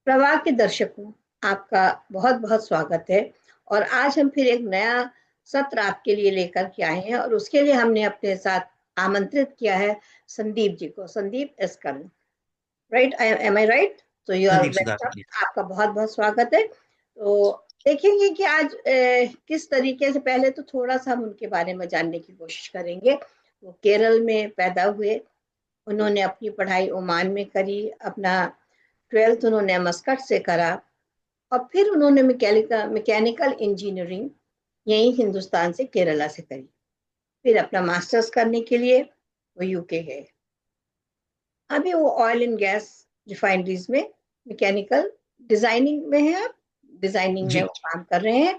प्रवाह के दर्शकों, आपका बहुत बहुत स्वागत है। और आज हम फिर एक नया सत्र आपके लिए लेकर के आए हैं और उसके लिए हमने अपने साथ आमंत्रित किया है संदीप जी को। Sandeep S Karn, right? Am I right? तो you are Sandeep welcome. Sudhakar. आपका बहुत बहुत स्वागत है। तो देखेंगे कि आज किस तरीके से, पहले तो थोड़ा सा हम उनके बारे में जानने की कोशिश करेंगे। वो केरल में पैदा हुए, उन्होंने अपनी पढ़ाई ओमान में करी, अपना 12th उन्होंने मस्कट से करा और फिर उन्होंने मैकेनिकल इंजीनियरिंग यहीं हिंदुस्तान से, केरला से करी। फिर अपना मास्टर्स करने के लिए वो यूके गए। अभी वो ऑयल एंड गैस रिफाइनरीज में मैकेनिकल डिजाइनिंग में है। अब डिजाइनिंग में जी। वो काम कर रहे हैं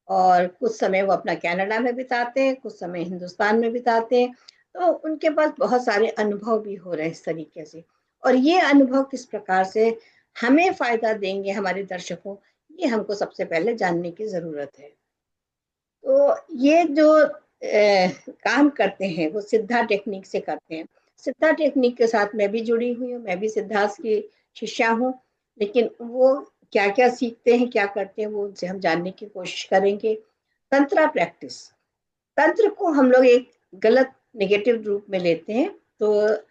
और कुछ समय वो अपना कनाडा में बिताते हैं, कुछ समय हिंदुस्तान में बिताते हैं। तो उनके पास बहुत सारे अनुभव भी हो रहे हैं इस तरीके से। और ये अनुभव किस प्रकार से हमें फायदा देंगे, हमारे दर्शकों, ये हमको सबसे पहले जानने की जरूरत है। तो ये जो काम करते हैं वो सिद्धा टेक्निक से करते हैं। सिद्धा टेक्निक के साथ मैं भी जुड़ी हुई हूँ, मैं भी सिद्धार्थ की शिष्या हूँ। लेकिन वो क्या क्या सीखते हैं, क्या करते हैं, वो उनसे हम जानने की कोशिश करेंगे। तंत्रा प्रैक्टिस, तंत्र को हम लोग एक गलत नेगेटिव रूप में लेते हैं। तो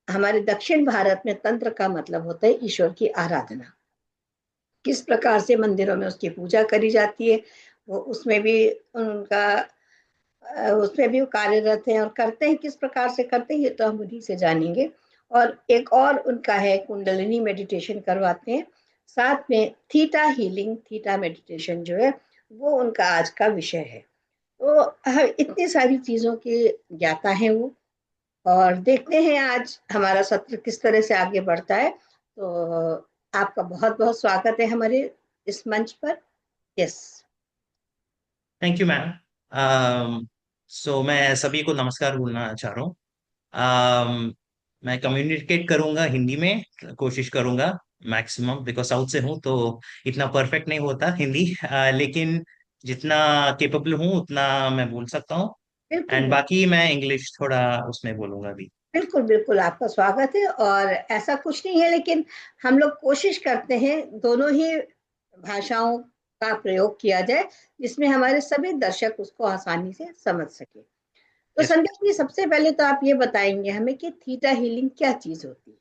हमारे दक्षिण भारत में तंत्र का मतलब होता है ईश्वर की आराधना। किस प्रकार से मंदिरों में उसकी पूजा करी जाती है, वो उसमें भी उनका उसमें भी वो कार्यरत हैं और करते हैं। किस प्रकार से करते हैं ये तो हम उन्हीं से जानेंगे। और एक और उनका है, कुंडलिनी मेडिटेशन करवाते हैं, साथ में थीटा हीलिंग, थीटा मेडिटेशन जो है वो उनका आज का विषय है। तो इतनी सारी चीजों के ज्ञाता हैं वो। और देखते हैं आज हमारा सत्र किस तरह से आगे बढ़ता है। तो आपका बहुत बहुत स्वागत है हमारे इस मंच पर। Yes. Thank you ma'am. So मैं सभी को नमस्कार बोलना चाह रहा हूँ। मैं कम्युनिकेट करूंगा हिंदी में, कोशिश करूंगा मैक्सिमम, बिकॉज साउथ से हूँ तो इतना परफेक्ट नहीं होता हिंदी। लेकिन जितना केपेबल हूँ उतना मैं बोल सकता हूँ। बिल्कुल एंड बाकी मैं इंग्लिश थोड़ा उसमें बोलूंगा भी। बिल्कुल बिल्कुल आपका स्वागत है। और ऐसा कुछ नहीं है, लेकिन हम लोग कोशिश करते हैं दोनों ही भाषाओं का प्रयोग किया जाए, जिसमें हमारे सभी दर्शक उसको आसानी से समझ सके। तो यस। संदीप जी, सबसे पहले तो आप ये बताएंगे हमें कि थीटा हीलिंग क्या चीज होती है?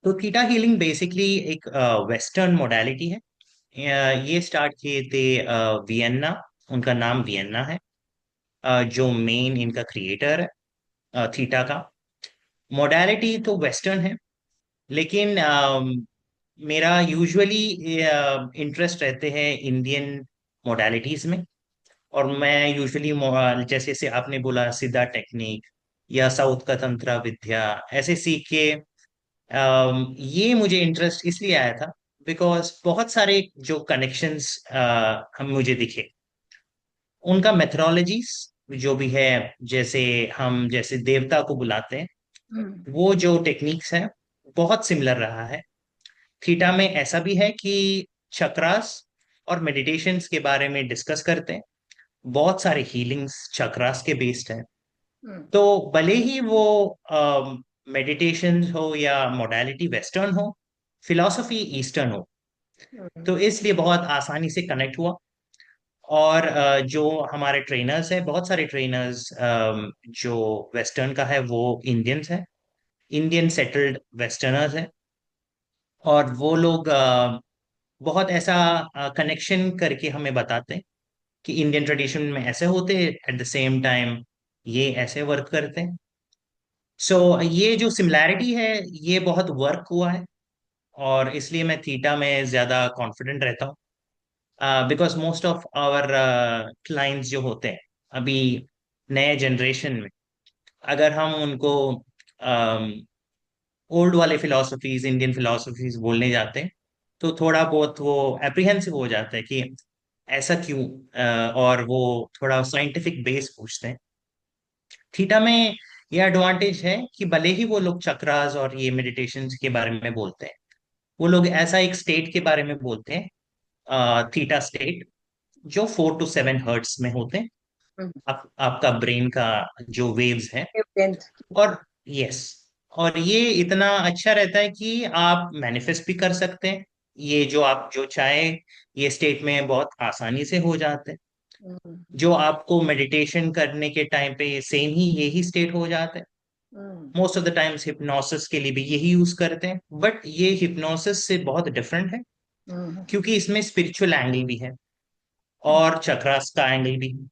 तो थीटा हीलिंग बेसिकली एक वेस्टर्न मोडालिटी है। ये स्टार्ट किए थे वियन्ना। उनका नाम वियन्ना है। जो मेन इनका क्रिएटर है थीटा का। मोडालिटी तो वेस्टर्न है, लेकिन मेरा यूजुअली इंटरेस्ट रहते हैं इंडियन मोडालिटीज में। और मैं यूजुअली जैसे जैसे आपने बोला सिद्धा टेक्निक या साउथ का तंत्र विद्या ऐसे सीख के ये मुझे इंटरेस्ट इसलिए आया था बिकॉज बहुत सारे जो कनेक्शंस हम मुझे दिखे, उनका मेथोडोलॉजीज जो भी है, जैसे हम जैसे देवता को बुलाते हैं, हम्म। वो जो टेक्निक्स है बहुत सिमिलर रहा है। थीटा में ऐसा भी है कि चक्रास और मेडिटेशंस के बारे में डिस्कस करते हैं। बहुत सारे हीलिंग्स चक्रास के बेस्ड हैं। हम्म। तो भले ही वो मेडिटेशन हो या मोडालिटी वेस्टर्न हो, फिलॉसफी ईस्टर्न हो, हम्म। तो इसलिए बहुत आसानी से कनेक्ट हुआ। और जो हमारे ट्रेनर्स हैं, बहुत सारे ट्रेनर्स जो वेस्टर्न का है वो इंडियंस हैं, इंडियन सेटल्ड वेस्टर्नर्स हैं। और वो लोग बहुत ऐसा कनेक्शन करके हमें बताते हैं कि इंडियन ट्रेडिशन में ऐसे होते हैं, एट द सेम टाइम ये ऐसे वर्क करते हैं। सो ये जो सिमिलैरिटी है ये बहुत वर्क हुआ है, और इसलिए मैं थीटा में ज्यादा कॉन्फिडेंट रहता हूँ। Because most of our clients जो होते हैं अभी नए जनरेशन में, अगर हम उनको ओल्ड वाले फिलोसफीज, इंडियन फिलोसफीज बोलने जाते हैं, तो थोड़ा बहुत वो एप्रीहेंसिव हो जाता है कि ऐसा क्यों। और वो थोड़ा साइंटिफिक बेस पूछते हैं। थीटा में ये एडवांटेज है कि भले ही वो लोग चक्रास और ये मेडिटेशन के बारे में बोलते हैं, वो लोग ऐसा एक स्टेट के बारे में बोलते हैं, थीटा स्टेट, जो 4 to 7 हर्ट्स में होते हैं। हम्म। आपका ब्रेन का जो वेव्स है। वेवलेंथ। और यस, और ये इतना अच्छा रहता है कि आप मैनिफेस्ट भी कर सकते हैं। ये जो आप जो चाहे ये स्टेट में बहुत आसानी से हो जाते हैं। हम्म, जो आपको मेडिटेशन करने के टाइम पे ये सेम ही यही स्टेट हो जाता है। Hmm, most of the times hypnosis के लिए भी यही यूज करते हैं, बट ये हिप्नोसिस से बहुत डिफरेंट है, हम्म, क्योंकि इसमें स्पिरिचुअल एंगल भी है और चक्रास का एंगल भी है।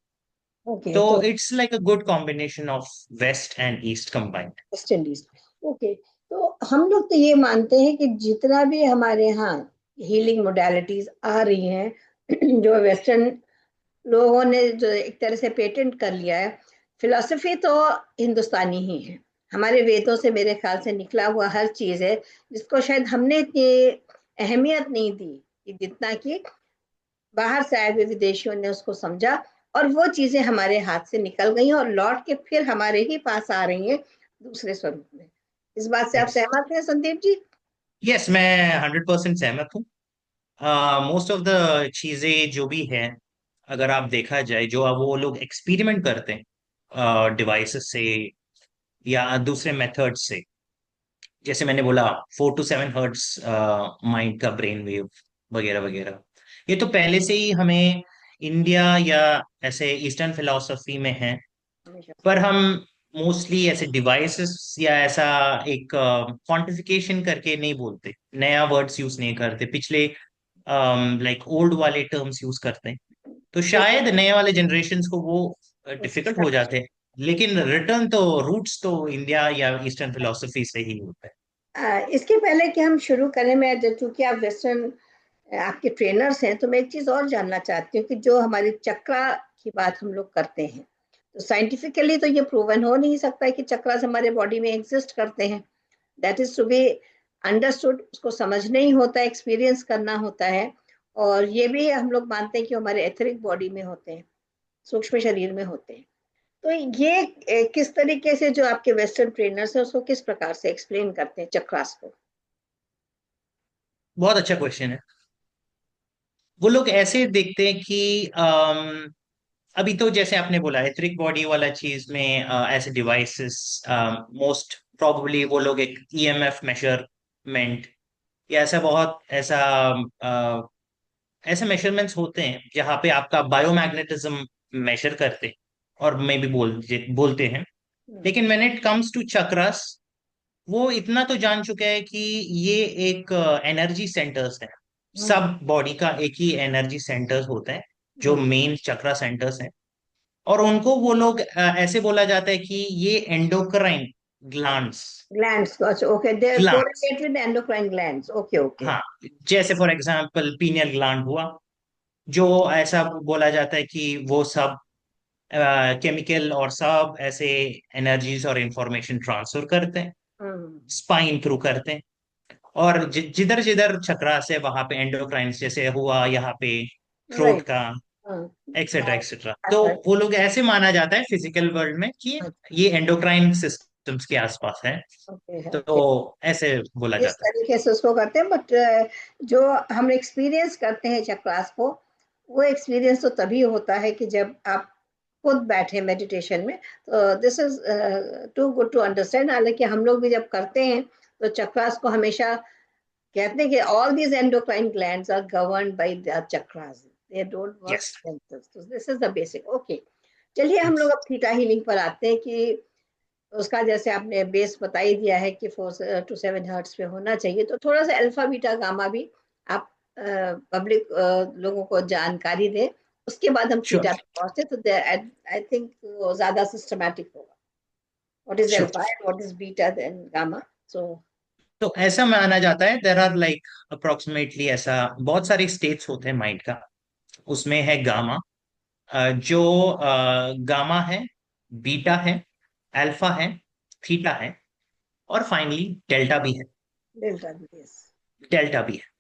ओके तो तो it's like a good combination of west and east combined. West Indies. Okay, तो हम लोग तो ये मानते हैं कि जितना भी हमारे यहाँ हीलिंग मोडालिटीज आ रही हैं जो वेस्टर्न लोगों ने जो एक तरह से पेटेंट कर लिया है, फिलॉसफी तो हिंदुस्तानी ही है। हमारे वेदों से मेरे ख्याल से निकला हुआ हर चीज है, जिसको शायद हमने इतनी अहमियत नहीं दी कि जितना कि बाहर से आए हुए विदेशियों ने उसको समझा, और वो चीजें हमारे हाथ से निकल गई और लौट के फिर हमारे ही पास आ रही हैं दूसरे स्वरूप में। इस बात से आप सहमत हैं संदीप जी? यस, मैं 100% सहमत हूँ। मोस्ट ऑफ द चीजें जो भी है, अगर आप देखा जाए, जो अब वो लोग एक्सपेरिमेंट करते हैं डिवाइसेस से या दूसरे मेथड्स से, जैसे मैंने बोला 4 to 7 हर्ट्स माइंड का ब्रेन वेव वगैरह वगैरह, ये तो पहले से ही हमें इंडिया या ऐसे ईस्टर्न फिलोसफी में है। हमेशा पर से। हम मोस्टली ऐसे डिवाइसेस या ऐसा एक क्वांटिफिकेशन करके नहीं बोलते, नया वर्ड्स यूज नहीं करते, पिछले लाइक ओल्ड वाले टर्म्स यूज करते हैं। तो ओके। शायद नए वाले जनरेशंस को वो डिफिकल्ट हो जाते हैं। लेकिन रिटर्न तो रूट्स तो इंडिया या ईस्टर्न फिलोसफी से ही होता है। इसके पहले कि हम शुरू करें, मैं चूंकि आप वेस्टर्न आपके ट्रेनर्स हैं, तो मैं एक चीज और जानना चाहती हूँ कि जो हमारी चक्रा की बात हम लोग करते हैं, तो साइंटिफिकली तो ये प्रूवन हो नहीं सकता है कि चक्रास हमारे बॉडी में एग्जिस्ट करते हैं। That is to be understood, उसको समझना ही होता है, एक्सपीरियंस करना होता है। और ये भी हम लोग मानते हैं कि हमारे एथरिक बॉडी में होते हैं, सूक्ष्म शरीर में होते हैं। तो ये किस तरीके से जो आपके वेस्टर्न ट्रेनर्स हैं उसको किस प्रकार से एक्सप्लेन करते हैं चक्रास को? बहुत अच्छा क्वेश्चन है। वो लोग ऐसे देखते हैं कि अभी तो जैसे आपने बोला एथरिक बॉडी वाला चीज में ऐसे डिवाइसेस, मोस्ट प्रोबेबली वो लोग एक ईएमएफ मेजरमेंट या ऐसा बहुत ऐसा अ, ऐसे मेजरमेंट्स होते हैं जहाँ पे आपका बायोमैग्नेटिज्म मेजर करते हैं और मे भी बोलते हैं। हम्म, लेकिन when it comes to chakras, वो इतना तो जान चुका है कि ये एक एनर्जी सेंटर्स है। हम्म, सब बॉडी का एक ही एनर्जी सेंटर्स होता है, जो हम्म। मेन चक्रा सेंटर्स हैं। और उनको वो लोग ऐसे बोला जाता है कि ये एंडोक्राइन ग्लैंड्स ग्लैंड्स को, अच्छा, okay, they glands correlate with endocrine glands, okay okay. हाँ, जैसे फॉर एग्जांपल पीनियल ग्लैंड हुआ, जो ऐसा बोला जाता है कि वो सब केमिकल और सब ऐसे एनर्जीज और इंफॉर्मेशन ट्रांसफर करते हैं, हम्म, स्पाइन थ्रू करते हैं। और जिधर जिधर चक्रास है वहां पे एंडोक्राइन्स, जैसे हुआ यहाँ पे थ्रोट राइट। का, हाँ, एक्सेट्रा हाँ, एक्सेट्रा। तो अच्छा, वो लोग ऐसे माना जाता है फिजिकल वर्ल्ड में कि अच्छा, ये एंडोक्राइन सिस्टम्स के आसपास है। ओके तो ओके। ऐसे बोला इस जाता है। तरीके से उसको करते हैं, बट जो हम एक्सपीरियंस करते हैं चक्रास को, वो एक्सपीरियंस तो तभी होता है कि जब आप खुद बैठे मेडिटेशन में। तो this is too good to understand. हालांकि हम लोग भी जब करते हैं तो चक्रास को हमेशा कहते हैं कि all these endocrine glands are governed by the chakras, they don't work yes. themselves, तो this is the basic. Okay, चलिए हम लोग अब थीटा हीलिंग पर आते हैं कि उसका जैसे आपने बेस बता ही दिया है कि 4 to 7 हर्ट्स पे होना चाहिए, तो थोड़ा सा अल्फा बीटा गामा भी आप पब्लिक लोगों को जानकारी दें, उसके बाद हम श्योर थीटा पे पहुंचते तो आई थिंक वो ज्यादा सिस्टमैटिक होगा। What is sure. Alpha and what is beta then gamma? So तो ऐसा माना जाता है देर आर लाइक अप्रोक्सीमेटली ऐसा बहुत सारे स्टेट्स होते हैं माइंड का। उसमें है गामा, जो गामा है, बीटा है, अल्फा है, थीटा है, और फाइनली डेल्टा भी है। Delta B, yes. डेल्टा भी है।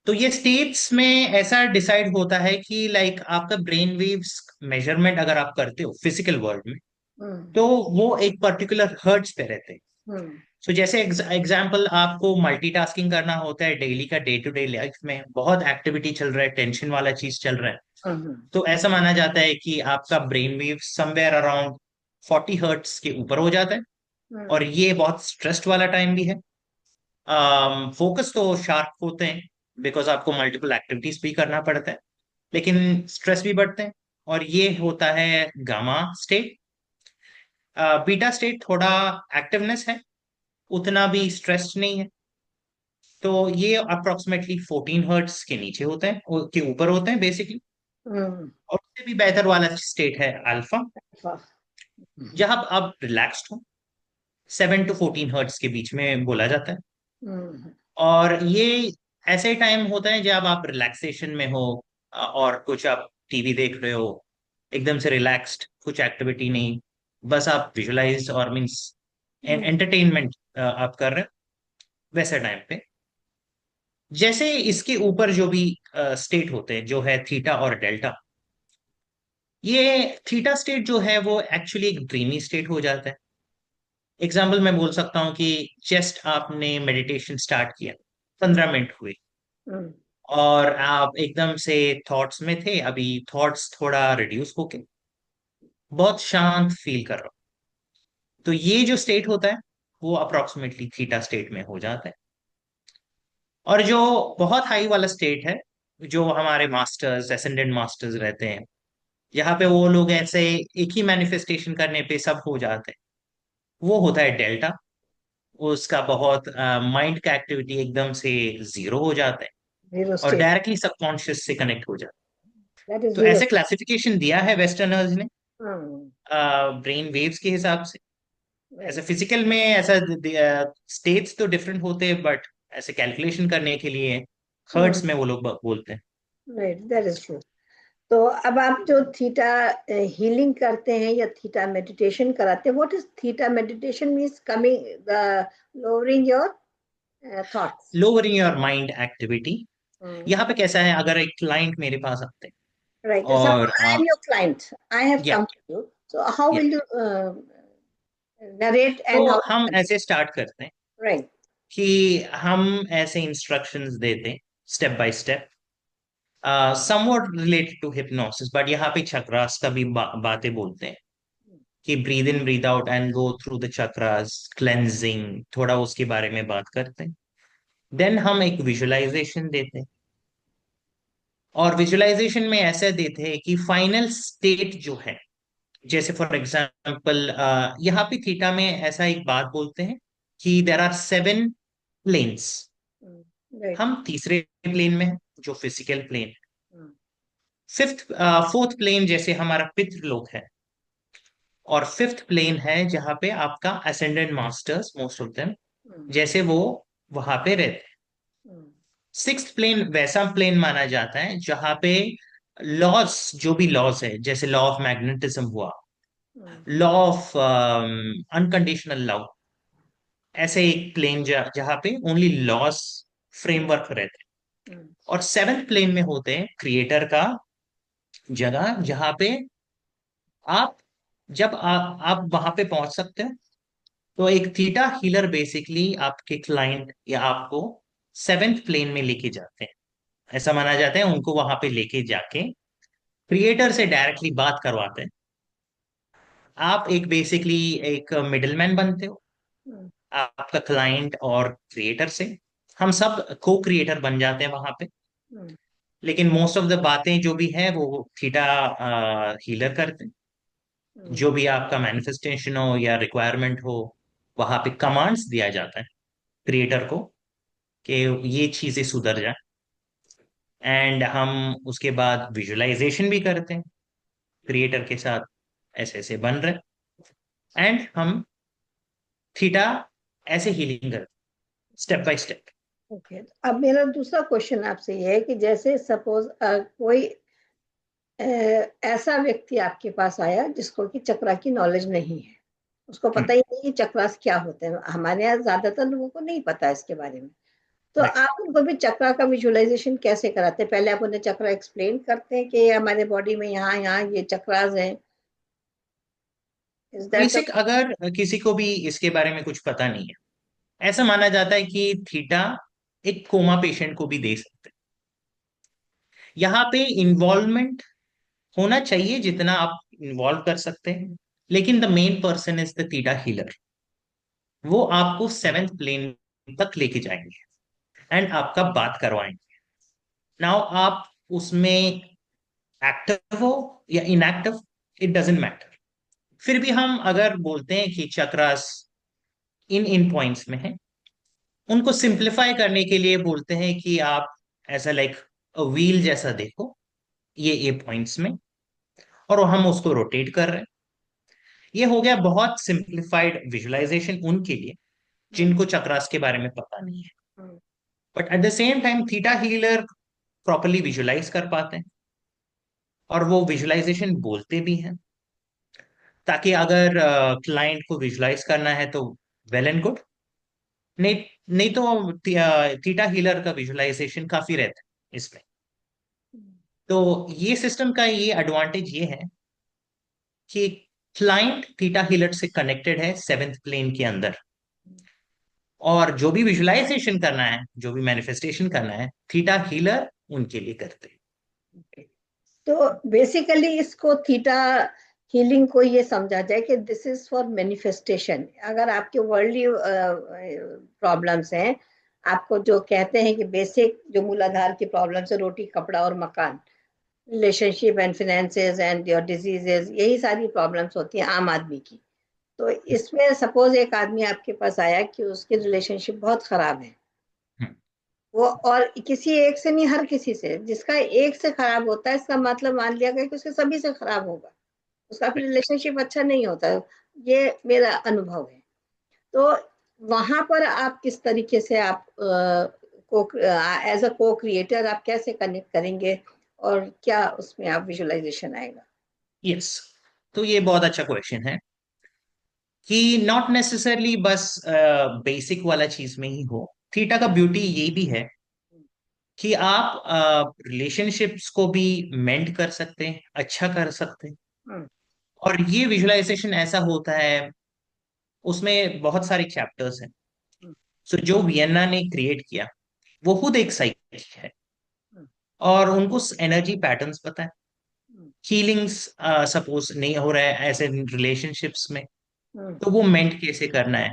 तो ये स्टेट्स में ऐसा डिसाइड होता है कि लाइक आपका ब्रेन वेव्स मेजरमेंट अगर आप करते हो फिजिकल वर्ल्ड में, हम्म, तो वो एक पर्टिकुलर हर्ट्ज पे रहते हैं। हम्म, सो जैसे एग्जाम्पल आपको मल्टीटास्किंग करना होता है डेली का, डे टू डे लाइफ में बहुत एक्टिविटी चल रहा है, टेंशन वाला चीज चल रहा है, हम्म, तो ऐसा माना जाता है कि आपका brain wave somewhere around 40 hertz के ऊपर हो जाता है। और हम्म ये बहुत स्ट्रेस्ड वाला टाइम भी है। फोकस तो शार्प होते हैं, बिकॉज आपको मल्टीपल एक्टिविटीज भी करना पड़ता है, लेकिन स्ट्रेस भी बढ़ते हैं। और ये होता है गामा स्टेट। बीटा स्टेट थोड़ा एक्टिवनेस है, उतना भी स्ट्रेस नहीं है। तो ये अप्रोक्सीमेटली 14 हर्ट्ज के नीचे होते हैं, के ऊपर होते हैं बेसिकली। हम्म और उससे भी बेहतर वाला स्टेट है अल्फा, वाह, जहां आप रिलैक्स्ड हो। 7 to 14 हर्ट्ज के बीच में बोला जाता है। हम्म और ये ऐसे टाइम होता है जब आप रिलैक्सेशन में हो, और कुछ आप टीवी देख रहे हो, एकदम से रिलैक्स्ड, कुछ एक्टिविटी नहीं, बस आप विजुलाइज और मीन्स हम्म एंटरटेनमेंट आप कर रहे हो, वैसे टाइम पे। जैसे इसके ऊपर जो भी स्टेट होते हैं, जो है थीटा और डेल्टा, ये थीटा स्टेट जो है वो एक्चुअली एक ड्रीमी स्टेट हो जाता है। एग्जाम्पल मैं बोल सकता हूँ कि जस्ट आपने मेडिटेशन स्टार्ट किया, 15 मिनट हुए, हम्म और आप एकदम से थॉट्स में थे, अभी थॉट्स थोड़ा रिड्यूस होके बहुत शांत फील कर रहा हूँ, तो ये जो स्टेट होता है वो अप्रोक्सीमेटली थीटा स्टेट में हो जाता है। और जो बहुत हाई वाला स्टेट है, जो हमारे मास्टर्स, एसेंडेंट मास्टर्स रहते हैं, यहाँ पे वो लोग ऐसे एक ही मैनिफेस्टेशन करने पे सब हो जाते हैं, वो होता है डेल्टा। उसका बहुत माइंड का एक्टिविटी एकदम से जीरो हो जाता है, जीरो और स्टेट, डायरेक्टली सबकॉन्शियस से कनेक्ट हो जाता दैट इज है। तो जीरो। ऐसे क्लासिफिकेशन दिया है वेस्टर्नर्स ने हम्म ब्रेन वेव्स के हिसाब से। ऐसे राइट फिजिकल में ऐसा स्टेट्स तो डिफरेंट होते हैं, बट ऐसे कैलकुलेशन करने के लिए हर्ट्स में वो लोग बोलते हैं। Right, that is true. तो अब आप जो थीटा हीलिंग करते हैं या थीटा मेडिटेशन कराते हैं, what is theta meditation means coming the lowering your thoughts. Lowering your mind activity. यहाँ पे कैसा है, अगर एक क्लाइंट मेरे पास आते हैं राइट, और suppose I am your client, I have या come to you, so how या विल यू narrate तो and how हम ऐसे स्टार्ट करते हैं right. कि हम ऐसे इंस्ट्रक्शंस देते हैं step by step, somewhat related to hypnosis, but यहाँ पे चक्रास का भी बातें बोलते हैं कि breathe in breathe out and go through the chakras cleansing, थोड़ा उसके बारे में बात करते हैं। देन हम एक विजुअलाइजेशन देते हैं, और विजुअलाइजेशन में ऐसा देते हैं कि फाइनल स्टेट जो है, जैसे फॉर एग्जाम्पल यहाँ पे थीटा में ऐसा एक बात बोलते हैं कि there are 7 planes. Mm, right. हम तीसरे प्लेन में हैं, जो physical plane. Mm, fifth fourth plane जैसे हमारा पितृलोक है, और फिफ्थ प्लेन है जहाँ पे आपका ascendant masters most of them, mm, जैसे वो वहां पे रहते हैं। mm, सिक्स्थ प्लेन वैसा प्लेन माना जाता है जहाँ पे लॉस, जो भी लॉस है, जैसे लॉ ऑफ मैग्नेटिज्म हुआ, mm, law of unconditional love, ऐसे एक प्लेन जहाँ पे ओनली लॉस फ्रेमवर्क रहते हैं। mm, और सेवेंथ प्लेन में होते हैं क्रिएटर का जगह, जहाँ पे आप, जब आप वहां पे पहुंच सकते हो, तो एक थीटा हीलर बेसिकली आपके क्लाइंट या आपको सेवेंथ प्लेन में लेके जाते हैं। ऐसा माना जाता है, उनको वहां पे लेके जाके क्रिएटर से डायरेक्टली बात करवाते हैं। आप एक बेसिकली एक मिडिलमैन बनते हो, mm, आपका क्लाइंट और क्रिएटर से हम सब को क्रिएटर बन जाते हैं वहां पे। mm, लेकिन मोस्ट ऑफ द बातें जो भी है वो थीटा हीलर करते हैं। mm, जो भी आपका मैनिफेस्टेशन हो या रिक्वायरमेंट हो, वहां पे कमांड्स दिया जाता है क्रिएटर को कि ये चीजें सुधर जाए। एंड हम उसके बाद विजुअलाइजेशन भी करते हैं क्रिएटर के साथ, ऐसे ऐसे बन रहे, एंड हम थीटा ऐसे हीलिंग करते स्टेप बाय स्टेप। ओके। अब मेरा दूसरा क्वेश्चन आपसे ये है कि जैसे सपोज कोई अ, ऐसा व्यक्ति आपके पास आया जिसको कि चक्रा की नॉलेज नहीं है, उसको पता ही नहीं कि चक्रास क्या होते हैं, हमारे यहाँ ज्यादातर लोगों को नहीं पता है इसके बारे में। तो राइट। आप उनको भी चक्रा का विजुअलाइजेशन कैसे कराते हैं? पहले आप उन्हें चक्रा एक्सप्लेन करते हैं कि हमारे बॉडी में यहाँ यहाँ ये चक्रास हैं, इज दैट द? बेसिक, अगर किसी को भी इसके बारे में कुछ पता नहीं है, ऐसा माना जाता है कि थीटा एक कोमा पेशेंट को भी दे सकते हैं। यहाँ पे इन्वॉल्वमेंट होना चाहिए जितना आप इन्वॉल्व कर सकते हैं, लेकिन the main person is the theta healer. वो आपको सेवेंथ प्लेन तक लेके जाएंगे एंड आपका बात करवाएंगे। नाउ आप उसमें एक्टिव हो या इनएक्टिव, इट डजेंट मैटर। फिर भी हम अगर बोलते हैं कि चक्रास इन इन पॉइंट्स में है, उनको सिंप्लीफाई करने के लिए बोलते हैं कि आप ऐसा लाइक व्हील जैसा देखो ये पॉइंट्स में, और हम उसको रोटेट कर रहे हैं। ये हो गया बहुत सिंप्लीफाइड विजुअलाइजेशन उनके लिए हम्म, जिनको चक्रास के बारे में पता नहीं है। Hmm, but at the same time theta healer properly visualize कर पाते हैं, और वो विजुअलाइजेशन बोलते भी हैं, ताकि अगर क्लाइंट को विजुअलाइज करना है तो वेल एंड गुड। नहीं, नहीं तो थीटा हीलर का विजुअलाइजेशन काफी रहता है इसमें। हम्म, तो ये सिस्टम का ये एडवांटेज ये है कि क्लाइंट थीटा हीलर से कनेक्टेड है सेवेंथ प्लेन के अंदर, और जो भी विजुअलाइजेशन करना है, जो भी मैनिफेस्टेशन करना है, थीटा हीलर उनके लिए करते हैं। okay। तो बेसिकली इसको थीटा हीलिंग को ये समझा जाए कि दिस इज फॉर मैनिफेस्टेशन। अगर आपके वर्ल्डली प्रॉब्लम्स हैं, आपको जो कहते हैं कि बेसिक जो मूलाधार की प्रॉब्लम्स है, रोटी कपड़ा और मकान, relationship and finances and your diseases, यही सारी प्रॉब्लम्स होती हैं आम आदमी की। तो इसमें सपोज एक आदमी आपके पास आया कि उसकी रिलेशनशिप बहुत खराब है, हम्म, वो, और किसी एक से नहीं, हर किसी से, जिसका एक से खराब होता है इसका मतलब मान लिया गया कि उसके सभी से खराब होगा, उसका फिर right। रिलेशनशिप अच्छा नहीं होता। ये मेरा अनुभव है। तो वहां पर आप किस तरीके से आप को एज अ को क्रिएटर आप कैसे कनेक्ट करेंगे, और क्या उसमें आप विजुअलाइजेशन आएगा? यस, तो ये बहुत अच्छा क्वेश्चन है कि नॉट नेसेसरली बस बेसिक वाला चीज में ही हो। थीटा का ब्यूटी ये भी है कि आप रिलेशनशिप्स को भी मेंड कर सकते हैं, अच्छा कर सकते हैं। हम्म, और ये विजुअलाइजेशन ऐसा होता है, उसमें बहुत सारे चैप्टर्स हैं। हम्म, सो जो वियन्ना ने क्रिएट किया वो खुद एक साइकिल है, हम्म, और उनको एनर्जी पैटर्न्स पता है। हम्म, फीलिंग्स सपोज नहीं हो रहा है ऐसे रिलेशनशिप्स में, हम्म, तो वो मेंट कैसे करना है।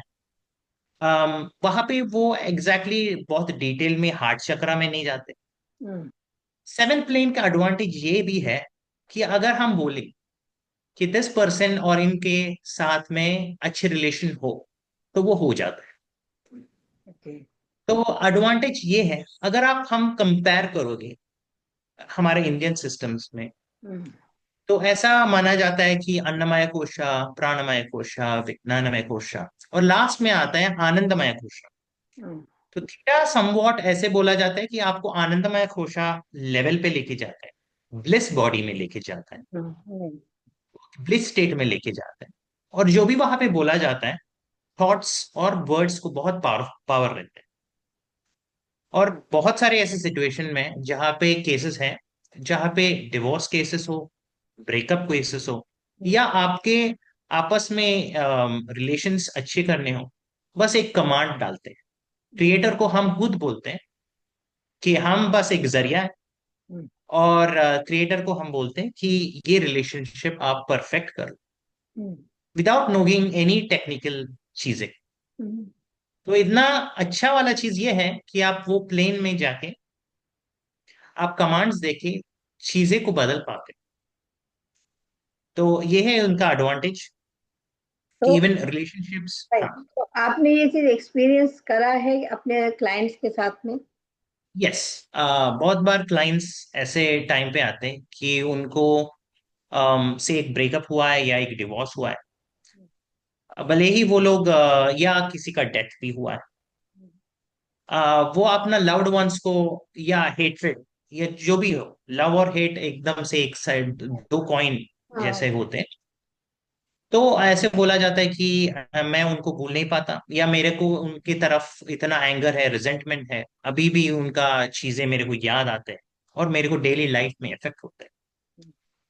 वहां पे वो एग्जैक्टली exactly बहुत डिटेल में हार्ट चक्रा में नहीं जाते। हम्म, सेवन प्लेन का एडवांटेज ये भी है कि अगर हम बोले कि दिस पर्सन और इनके साथ में अच्छे रिलेशन हो, तो वो हो जाता है। ओके, तो एडवांटेज ये है, अगर आप हम कंपेयर करोगे हमारे इंडियन सिस्टम्स में, हम्म, तो ऐसा माना जाता है कि अन्नमय कोशा, प्राणमय कोशा, विज्ञानमय कोशा, और लास्ट में आता है आनंदमय कोशा। हम्म, तो थीटा समवॉट ऐसे बोला जाता है कि आपको आनंदमय कोशा लेवल पे लेके जाता है, ब्लिस बॉडी में लेके जाता है, हम्म, ब्लिस स्टेट में लेके जाता है। और जो भी वहां पे बोला जाता है, थॉट्स और वर्ड्स को बहुत पावर पावर रहते हैं। और बहुत सारे ऐसे सिचुएशन में जहाँ पे केसेस हैं, जहाँ पे डिवोर्स केसेस हो, ब्रेकअप केसेस हो, हम्म, या आपके आपस में रिलेशंस अच्छे करने हो, बस एक कमांड डालते हैं। हम्म, क्रिएटर को हम खुद बोलते हैं कि हम बस एक जरिया है, हम्म, और क्रिएटर को हम बोलते हैं कि ये रिलेशनशिप आप परफेक्ट करो, हम्म, विदाउट नोइंग एनी टेक्निकल चीजें। हम्म, तो इतना अच्छा वाला चीज ये है कि आप वो प्लेन में जाके आप कमांड्स देके चीजें को बदल पाते हैं। तो ये है उनका एडवांटेज तो कि इवन रिलेशनशिप्स। राइट, हाँ। तो आपने ये चीज एक्सपीरियंस करा है अपने क्लाइंट्स के साथ में? यस, बहुत बार क्लाइंट्स ऐसे टाइम पे आते हैं कि उनको से एक ब्रेकअप हुआ है या एक डिवोर्स हुआ है, भले ही वो लोग या किसी का डेथ भी हुआ है। वो अपना लव्ड वंस को, या हेट्रेड, या जो भी हो, लव और हेट एकदम से एक साइड दो कॉइन हाँ, जैसे होते हैं। तो ऐसे बोला जाता है कि मैं उनको भूल नहीं पाता, या मेरे को उनकी तरफ इतना एंगर है, रिजेंटमेंट है, अभी भी उनका चीजें मेरे को याद आते हैं, और मेरे को डेली लाइफ में इफेक्ट होता है।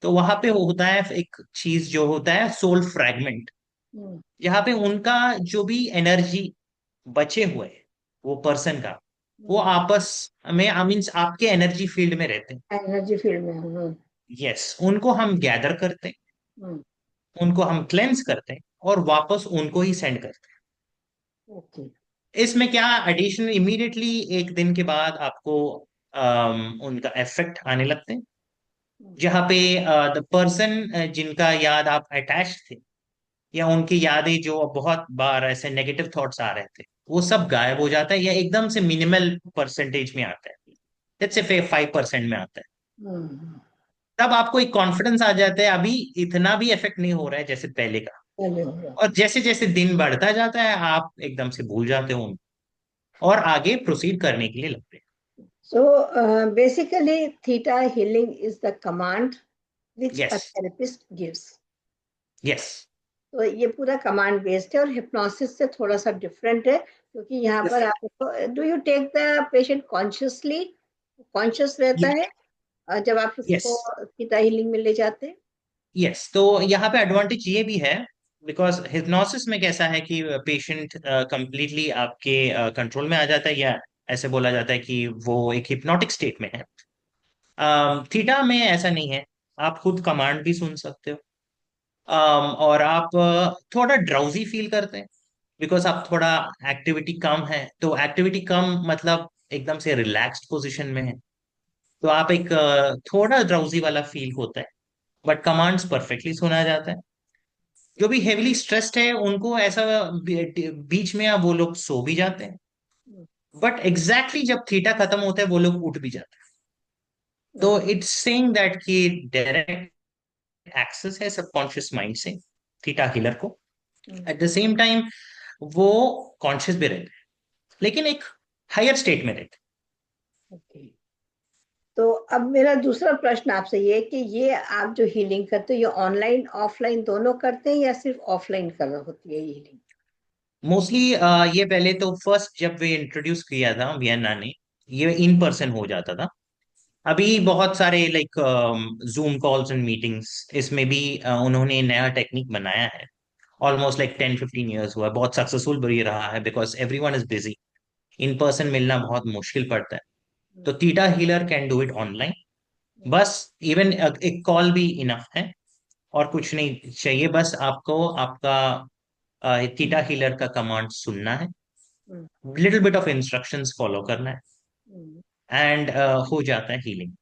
तो वहां पे होता है एक चीज जो होता है सोल फ्रैगमेंट, हम्म, जहाँ पे उनका जो भी एनर्जी बचे हुए है वो पर्सन का, वो हम्म, आपस में आई मीन्स आपके एनर्जी फील्ड में रहते हैं। एनर्जी फील्ड में, यस, उनको हम गैदर करते हैं, हम्म, उनको हम क्लेंस करते हैं, और वापस उनको ही सेंड करते हैं। ओके। इसमें क्या एडिशनल इमीडिएटली एक दिन के बाद आपको उनका इफेक्ट आने लगते हैं, जहाँ पे द पर्सन जिनका याद आप अटैच थे, या उनकी यादें जो बहुत बार ऐसे नेगेटिव थॉट्स आ रहे थे, वो सब गायब हो जाता है, या एकदम से मिनिमल परसेंटेज में आता है, जैसे 5% में आता है। हम्म। तब आपको एक कॉन्फिडेंस आ जाता है, अभी इतना भी इफेक्ट नहीं हो रहा है जैसे पहले का। पहले हो रहा। और जैसे जैसे दिन बढ़ता जाता है, आप एकदम से भूल जाते हो उनको, और आगे प्रोसीड करने के लिए लगते हैं। So basically, theta healing is the command which yes. a therapist gives. Yes. तो ये पूरा कमांड बेस्ड है और हिप्नोसिस से थोड़ा सा डिफरेंट है, क्योंकि यहाँ पर डिफरेंट। आप do you take the patient consciously, conscious रहता है जब आप यस। उसको थीटा हीलिंग में ले जाते हैं। यस, तो यहाँ पे एडवांटेज ये भी है, बिकॉज हिप्नोसिस में कैसा है कि पेशेंट कंप्लीटली आपके कंट्रोल में आ जाता है, या ऐसे बोला जाता है कि वो एक हिप्नोटिक स्टेट में है। थीटा में ऐसा नहीं है, आप खुद कमांड भी सुन सकते हो। और आप थोड़ा ड्राउजी फील करते हैं, बिकॉज आप थोड़ा एक्टिविटी कम है, तो एक्टिविटी कम मतलब एकदम से रिलैक्स्ड पोजिशन में है, तो आप एक थोड़ा ड्राउजी वाला फील होता है, बट कमांड्स परफेक्टली सुना जाता है। जो भी हेविली स्ट्रेस्ड है उनको ऐसा बीच में वो लोग सो भी जाते हैं, बट एग्जैक्टली जब थीटा खत्म होता है वो लोग उठ भी जाते हैं। तो इट्स सेइंग दैट कि डायरेक्ट एक्सेस है सबकॉन्शियस माइंड से थीटा हीलर को। एट द सेम टाइम वो कॉन्शियस भी रहते हैं, लेकिन एक हायर स्टेट में रहते ओके। तो अब मेरा दूसरा प्रश्न आपसे ये है कि ये आप जो हीलिंग करते हो, ये ऑनलाइन ऑफलाइन दोनों करते हैं या सिर्फ ऑफलाइन कर होती है हीलिंग? हैं मोस्टली। ये पहले तो फर्स्ट जब वे इंट्रोड्यूस किया था वियना ने, ये इन पर्सन हो जाता था। अभी बहुत सारे like zoom calls and meetings, इसमें भी उन्होंने नया टेक्निक बनाया है। ऑलमोस्ट लाइक 10-15 ईयर्स हुआ है, बहुत सक्सेसफुल भी रहा है, because everyone is busy, in person मिलना बहुत मुश्किल पड़ता है। तो theta healer can do it online, बस इवन एक कॉल भी इनफ है, और कुछ नहीं चाहिए, बस आपको आपका थीटा हीलर का कमांड सुनना है, little bit of instructions follow करना है, एंड हो जाता है हीलिंग।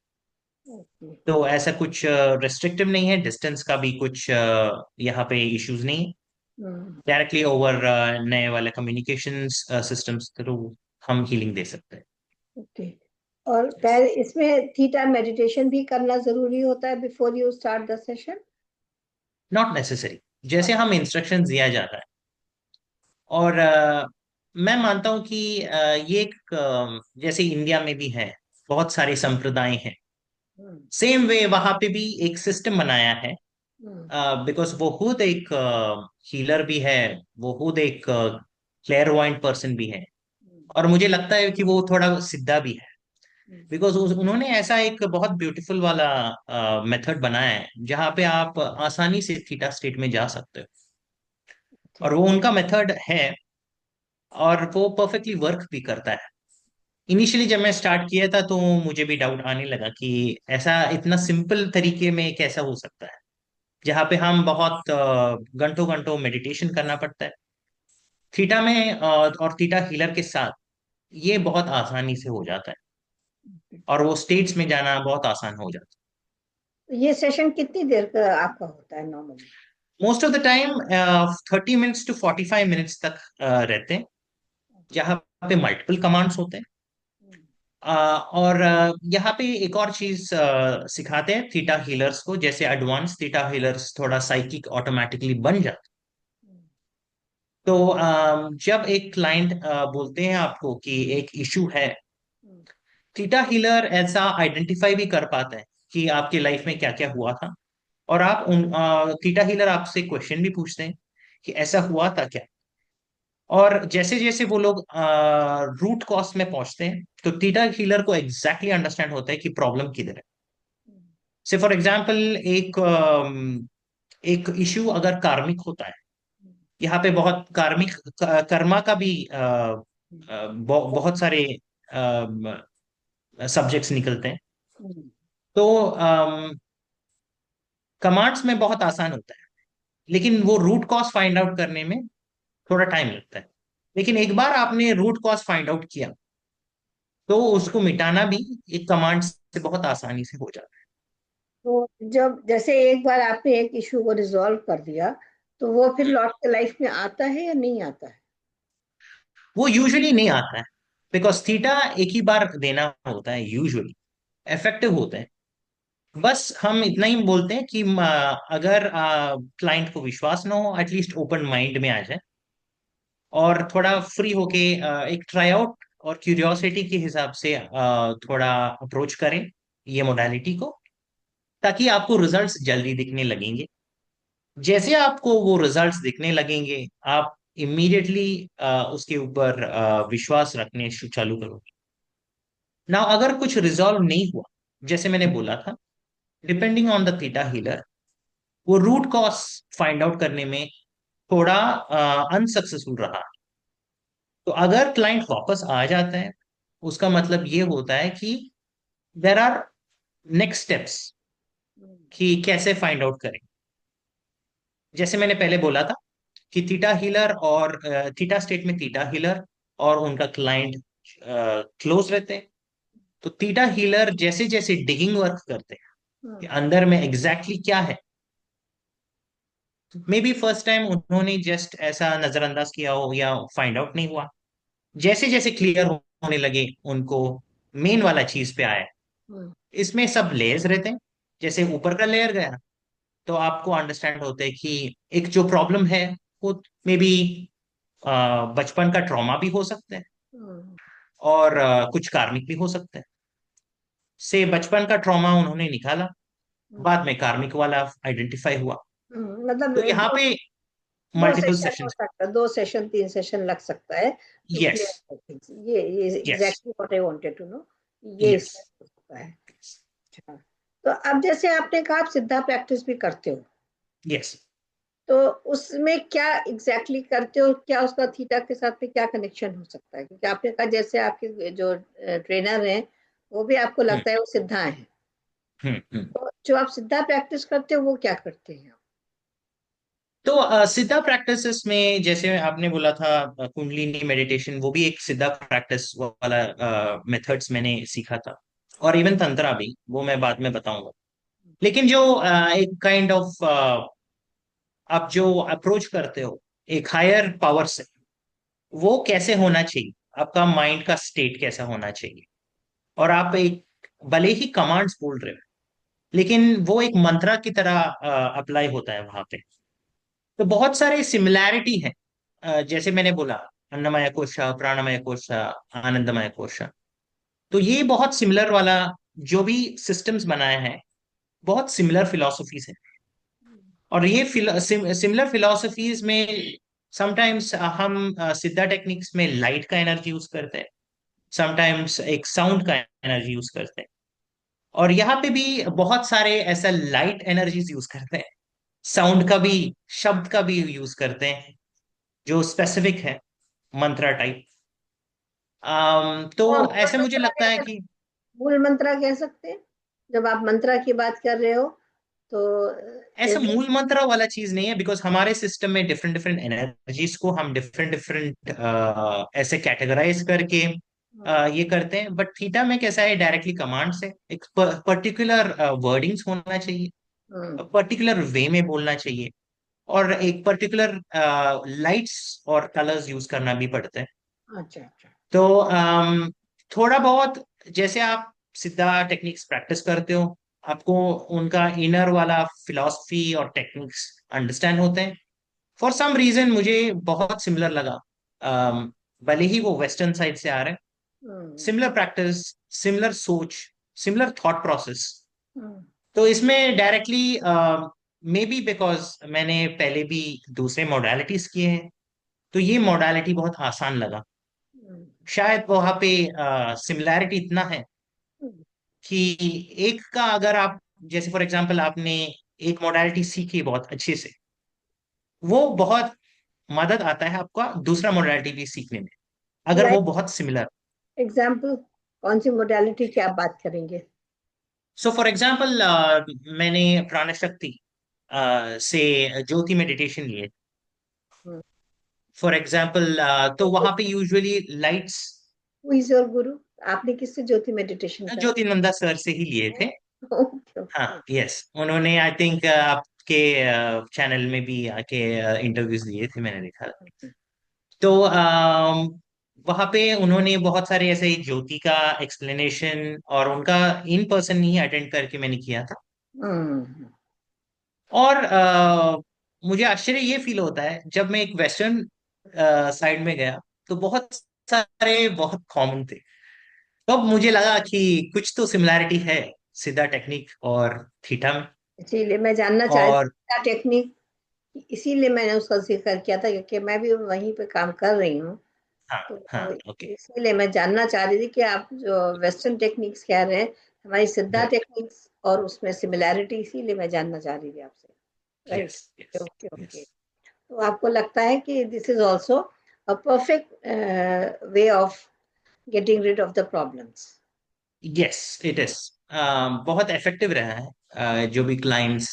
ओके। तो ऐसा कुछ रेस्ट्रिक्टिव नहीं है, डिस्टेंस का भी कुछ यहाँ पे इश्यूज नहीं है। डायरेक्टली ओवर नए वाले कम्युनिकेशंस सिस्टम्स थ्रू हम हीलिंग दे सकते हैं। ओके। और पैर इसमें थीटा मेडिटेशन भी करना जरूरी होता है before you start the session? Not necessary, जैसे हम इंस्ट्रक्शन दिया जाता है। और मैं मानता हूँ कि ये एक जैसे इंडिया में भी है, बहुत सारे संप्रदाय हैं, सेम वे वहां पे भी एक सिस्टम बनाया है, बिकॉज वो खुद एक हीलर भी है, वो खुद एक क्लेयरवॉइंट पर्सन भी है, और मुझे लगता है कि वो थोड़ा सिद्धा भी है, बिकॉज उन्होंने ऐसा एक बहुत ब्यूटीफुल वाला मेथड बनाया है जहाँ पे आप आसानी से थीटा स्टेट में जा सकते हो, और वो उनका मेथड है, और वो परफेक्टली वर्क भी करता है। इनिशियली जब मैं स्टार्ट किया था तो मुझे भी डाउट आने लगा कि ऐसा इतना सिंपल तरीके में कैसा हो सकता है, जहाँ पे हम बहुत घंटों घंटों मेडिटेशन करना पड़ता है। थीटा में और थीटा हीलर के साथ ये बहुत आसानी से हो जाता है, और वो स्टेट्स में जाना बहुत आसान हो जाता तो ये सेशन कितनी देर का आपका होता है नॉर्मली? है। Most of the time 30 minutes to 45 minutes तक रहते हैं, जहाँ पे मल्टीपल कमांड्स होते हैं। और यहाँ पे एक और चीज सिखाते हैं थीटा हीलर्स को, जैसे एडवांस थीटा हीलर्स थोड़ा साइकिक ऑटोमेटिकली बन जाते। तो जब एक क्लाइंट बोलते हैं आपको कि एक इशू है, थीटा हीलर ऐसा आइडेंटिफाई भी कर पाता है कि आपकी लाइफ में क्या क्या हुआ था, और आप उन थीटा हीलर आपसे क्वेश्चन भी पूछते हैं कि ऐसा हुआ था क्या। और जैसे जैसे वो लोग रूट कॉज में पहुंचते हैं, तो थीटा हीलर को एग्जैक्टली अंडरस्टैंड होता है कि प्रॉब्लम किधर है। से फॉर एग्जाम्पल एक इशू अगर कार्मिक होता है, यहाँ पे बहुत कार्मिक कर्मा का भी बहुत सारे सब्जेक्ट्स निकलते हैं। तो कमांड्स में बहुत आसान होता है, लेकिन वो रूट कॉज फाइंड आउट करने में थोड़ा टाइम लगता है। लेकिन एक बार आपने रूट कॉज फाइंड आउट किया तो उसको मिटाना भी एक कमांड से बहुत आसानी से हो जाता है। तो जब जैसे एक बार आपने एक इशू को रिजॉल्व कर दिया, तो वो फिर लौट के लाइफ में आता है या नहीं आता है? वो यूजुअली नहीं आता है, बिकॉज थीटा एक ही बार देना होता है, यूजुअली इफेक्टिव होता है। बस हम इतना ही बोलते हैं कि अगर क्लाइंट को विश्वास ना हो, एटलीस्ट ओपन माइंड में आ जाए और थोड़ा फ्री होके एक ट्राई आउट और क्यूरियोसिटी के हिसाब से थोड़ा अप्रोच करें ये मोडालिटी को, ताकि आपको रिजल्ट्स जल्दी दिखने लगेंगे। जैसे आपको वो रिजल्ट्स दिखने लगेंगे, आप इमीडिएटली उसके ऊपर विश्वास रखने चालू करोगे ना। अगर कुछ रिजॉल्व नहीं हुआ, जैसे मैंने बोला था, depending on the theta healer, वो रूट कॉज फाइंड आउट करने में थोड़ा अनसक्सेसफुल रहा, तो अगर क्लाइंट वापस आ जाता है, उसका मतलब ये होता है कि देर आर नेक्स्ट स्टेप्स हम्म, कि कैसे फाइंड आउट करें। जैसे मैंने पहले बोला था कि थीटा हीलर और थीटा स्टेट में थीटा हीलर और उनका क्लाइंट क्लोज रहते हैं। तो थीटा हीलर जैसे जैसे डिगिंग वर्क करते हैं कि हम्म, अंदर में एग्जैक्टली exactly क्या है, मे बी फर्स्ट टाइम उन्होंने जस्ट ऐसा नजरअंदाज किया हो या फाइंड आउट नहीं हुआ। जैसे जैसे क्लियर होने लगे उनको, मेन वाला चीज पे आए। हम्म, इसमें सब लेयर्स रहते हैं। जैसे ऊपर का लेयर गया तो आपको अंडरस्टैंड होता है कि एक जो प्रॉब्लम है वो मे बी बचपन का ट्रॉमा भी हो सकता है, हम्म, और कुछ कार्मिक भी हो सकता है। से बचपन का ट्रॉमा उन्होंने निकाला, हम्म, बाद में कार्मिक वाला आइडेंटिफाई हुआ। मतलब तो यहाँ दो पे दो मल्टीपल सेशन हो सेशंस। सकता है, 2 सेशन 3 सेशन लग सकता है टू यस। Clear things. ये yes. Exactly what I wanted to know. ये यस। इसमें हो सकता है। अच्छा, तो अब जैसे आपने कहा आप सिद्धा प्रैक्टिस भी करते हो, यस। तो उसमें क्या एग्जैक्टली करते हो, क्या उसका थीटा के साथ में क्या कनेक्शन हो सकता है? क्योंकि आपने कहा जैसे आपके जो ट्रेनर हैं वो भी आपको हम्म। लगता है वो सिद्धा है, हम्म। तो जो आप सिद्धा प्रैक्टिस करते हो वो क्या करते हैं आप? तो सिद्धा प्रैक्टिसेस में जैसे आपने बोला था, कुंडलिनी मेडिटेशन वो भी एक सिद्धा प्रैक्टिस वाला मेथड्स मैंने सीखा था। और इवन तंत्रा भी, वो मैं बाद में बताऊंगा। लेकिन जो एक काइंड ऑफ आप जो अप्रोच करते हो एक हायर पावर से, वो कैसे होना चाहिए, आपका माइंड का स्टेट कैसा होना चाहिए। और आप एक, भले ही कमांड्स बोल रहे हो, लेकिन वो एक मंत्रा की तरह अप्लाई होता है वहां पे। तो बहुत सारे सिमिलैरिटी है। जैसे मैंने बोला, अन्नमय कोशा, प्राणमय कोशा, आनंदमय कोशा। तो ये बहुत सिमिलर वाला जो भी सिस्टम्स बनाए हैं, बहुत सिमिलर फिलोसफीज है। और ये सिमिलर फिलोसफीज में समटाइम्स हम सिद्धा टेक्निक्स में लाइट का एनर्जी यूज करते हैं, समटाइम्स एक साउंड का एनर्जी यूज करते हैं। और यहाँ पे भी बहुत सारे ऐसा लाइट एनर्जीज यूज करते हैं, साउंड का भी, शब्द का भी यूज करते हैं जो स्पेसिफिक है, मंत्रा टाइप। तो तो मूल ऐसे मुझे मंत्रा लगता कह है सकते, कि मूल मंत्रा कह सकते हैं जब आप मंत्रा की बात कर रहे हो, तो ऐसा इज इट? मूल मंत्र वाला चीज नहीं है, बिकॉज हमारे सिस्टम में डिफरेंट डिफरेंट एनर्जीज को हम डिफरेंट डिफरेंट ऐसे कैटेगराइज करके ये करते हैं। बट थीटा में कैसा है, डायरेक्टली कमांड से एक पर्टिकुलर वर्डिंग्स होना चाहिए, पर्टिकुलर वे में बोलना चाहिए, और एक पर्टिकुलर लाइट्स और कलर्स यूज करना भी पड़ता है। अच्छा अच्छा। तो थोड़ा बहुत, जैसे आप सीधा टेक्निक्स प्रैक्टिस करते हो, आपको उनका इनर वाला फिलॉसफी और टेक्निक्स अंडरस्टैंड होते हैं। फॉर सम रीजन मुझे बहुत सिमिलर लगा। भले ही वो वेस्टर्न साइड से आ रहे हैं, हम्म, सिमिलर प्रैक्टिस, सिमिलर सोच, सिमिलर थॉट प्रोसेस। हम्म, तो इसमें डायरेक्टली मे बी बिकॉज मैंने पहले भी दूसरे मोडालिटीज किए हैं, तो ये मोडालिटी बहुत आसान लगा। हम्म, शायद वहां पे सिमिलैरिटी इतना है हम्म। कि एक का अगर आप, जैसे फॉर एग्जांपल आपने एक मोडालिटी सीखी बहुत अच्छे से, वो बहुत मदद आता है आपका दूसरा मोडालिटी भी सीखने में, अगर वो लाइक बहुत सिमिलर। एग्जाम्पल, कौन सी मोडालिटी की आप बात करेंगे? सो फॉर एग्जांपल मैंने प्राण शक्ति से ज्योति मेडिटेशन लिए। हम्म, फॉर एग्जाम्पल तो वहां पे usually lights who is your गुरु? आपने किससे ज्योति मेडिटेशन करा? ज्योतिर्नंदा सर से ही लिए थे। ओके हाँ, ओके। यस, उन्होंने आई थिंक आपके चैनल में भी आके इंटरव्यूज दिए थे, मैंने देखा। तो वहां पे उन्होंने बहुत सारे ऐसे ज्योति का एक्सप्लेनेशन, और उनका इन पर्सन ही अटेंड करके मैंने किया था। हम्म। और मुझे आश्चर्य ये फील होता है जब मैं एक वेस्टर्न साइड में गया, तो बहुत सारे बहुत कॉमन थे। तब मुझे लगा कि कुछ तो सिमिलैरिटी है सिद्धा टेक्निक और थीटा में। इसीलिए मैं जानना चाह रही और थी क्या टेक्निक, इसीलिए मैंने उसका जिक्र किया था क्योंकि मैं भी वहीं पे काम कर रही हूँ। हाँ, हाँ, तो ओके, इसीलिए मैं जानना चाह रही थी कि आप जो वेस्टर्न टेक्निक्स कह रहे हैं, हमारी सिद्धा राइट, टेक्निक्स और उसमें सिमिलैरिटी, इसीलिए मैं जानना चाह रही थी आपसे। Right. Yes, yes, okay yes, okay. तो आपको लगता है कि this is also a perfect way of getting rid of the problems? Yes, it is बहुत इफेक्टिव रहा है। जो भी क्लाइंट्स,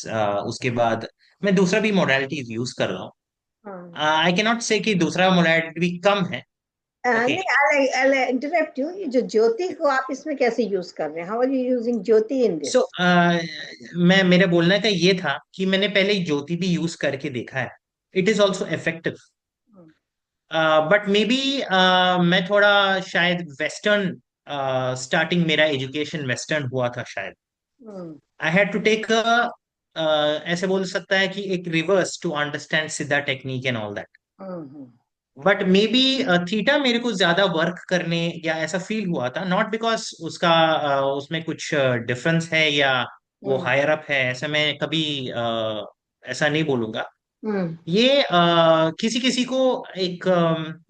उसके बाद मैं दूसरा भी मोडालिटीज यूज कर रहा हूँ। हाँ। आई कैन नॉट से कि दूसरा मोडालिटी भी कम है। ओके। नहीं, I'll interrupt you। ये जो ज्योति को आप इसमें कैसे यूज कर रहे हैं? हाउ आर यू यूजिंग ज्योति इन सो दिस? मैं मेरे बोलने का ये था कि मैंने पहले ज्योति भी यूज करके देखा है। It is also effective. But may be मैं थोड़ा शायद वेस्टर्न, स्टार्टिंग मेरा एजुकेशन वेस्टर्न हुआ था शायद। आई हैड टू टेक ऐसे बोल सकता है कि एक रिवर्स टू अंडरस्टैंड सिद्धा technique and all that. But may be theta मेरे को ज्यादा वर्क करने या ऐसा फील हुआ था, नॉट बिकॉज उसका उसमें कुछ डिफरेंस है या वो हायर अप है, ऐसा मैं कभी ऐसा नहीं बोलूंगा। ये किसी किसी को एक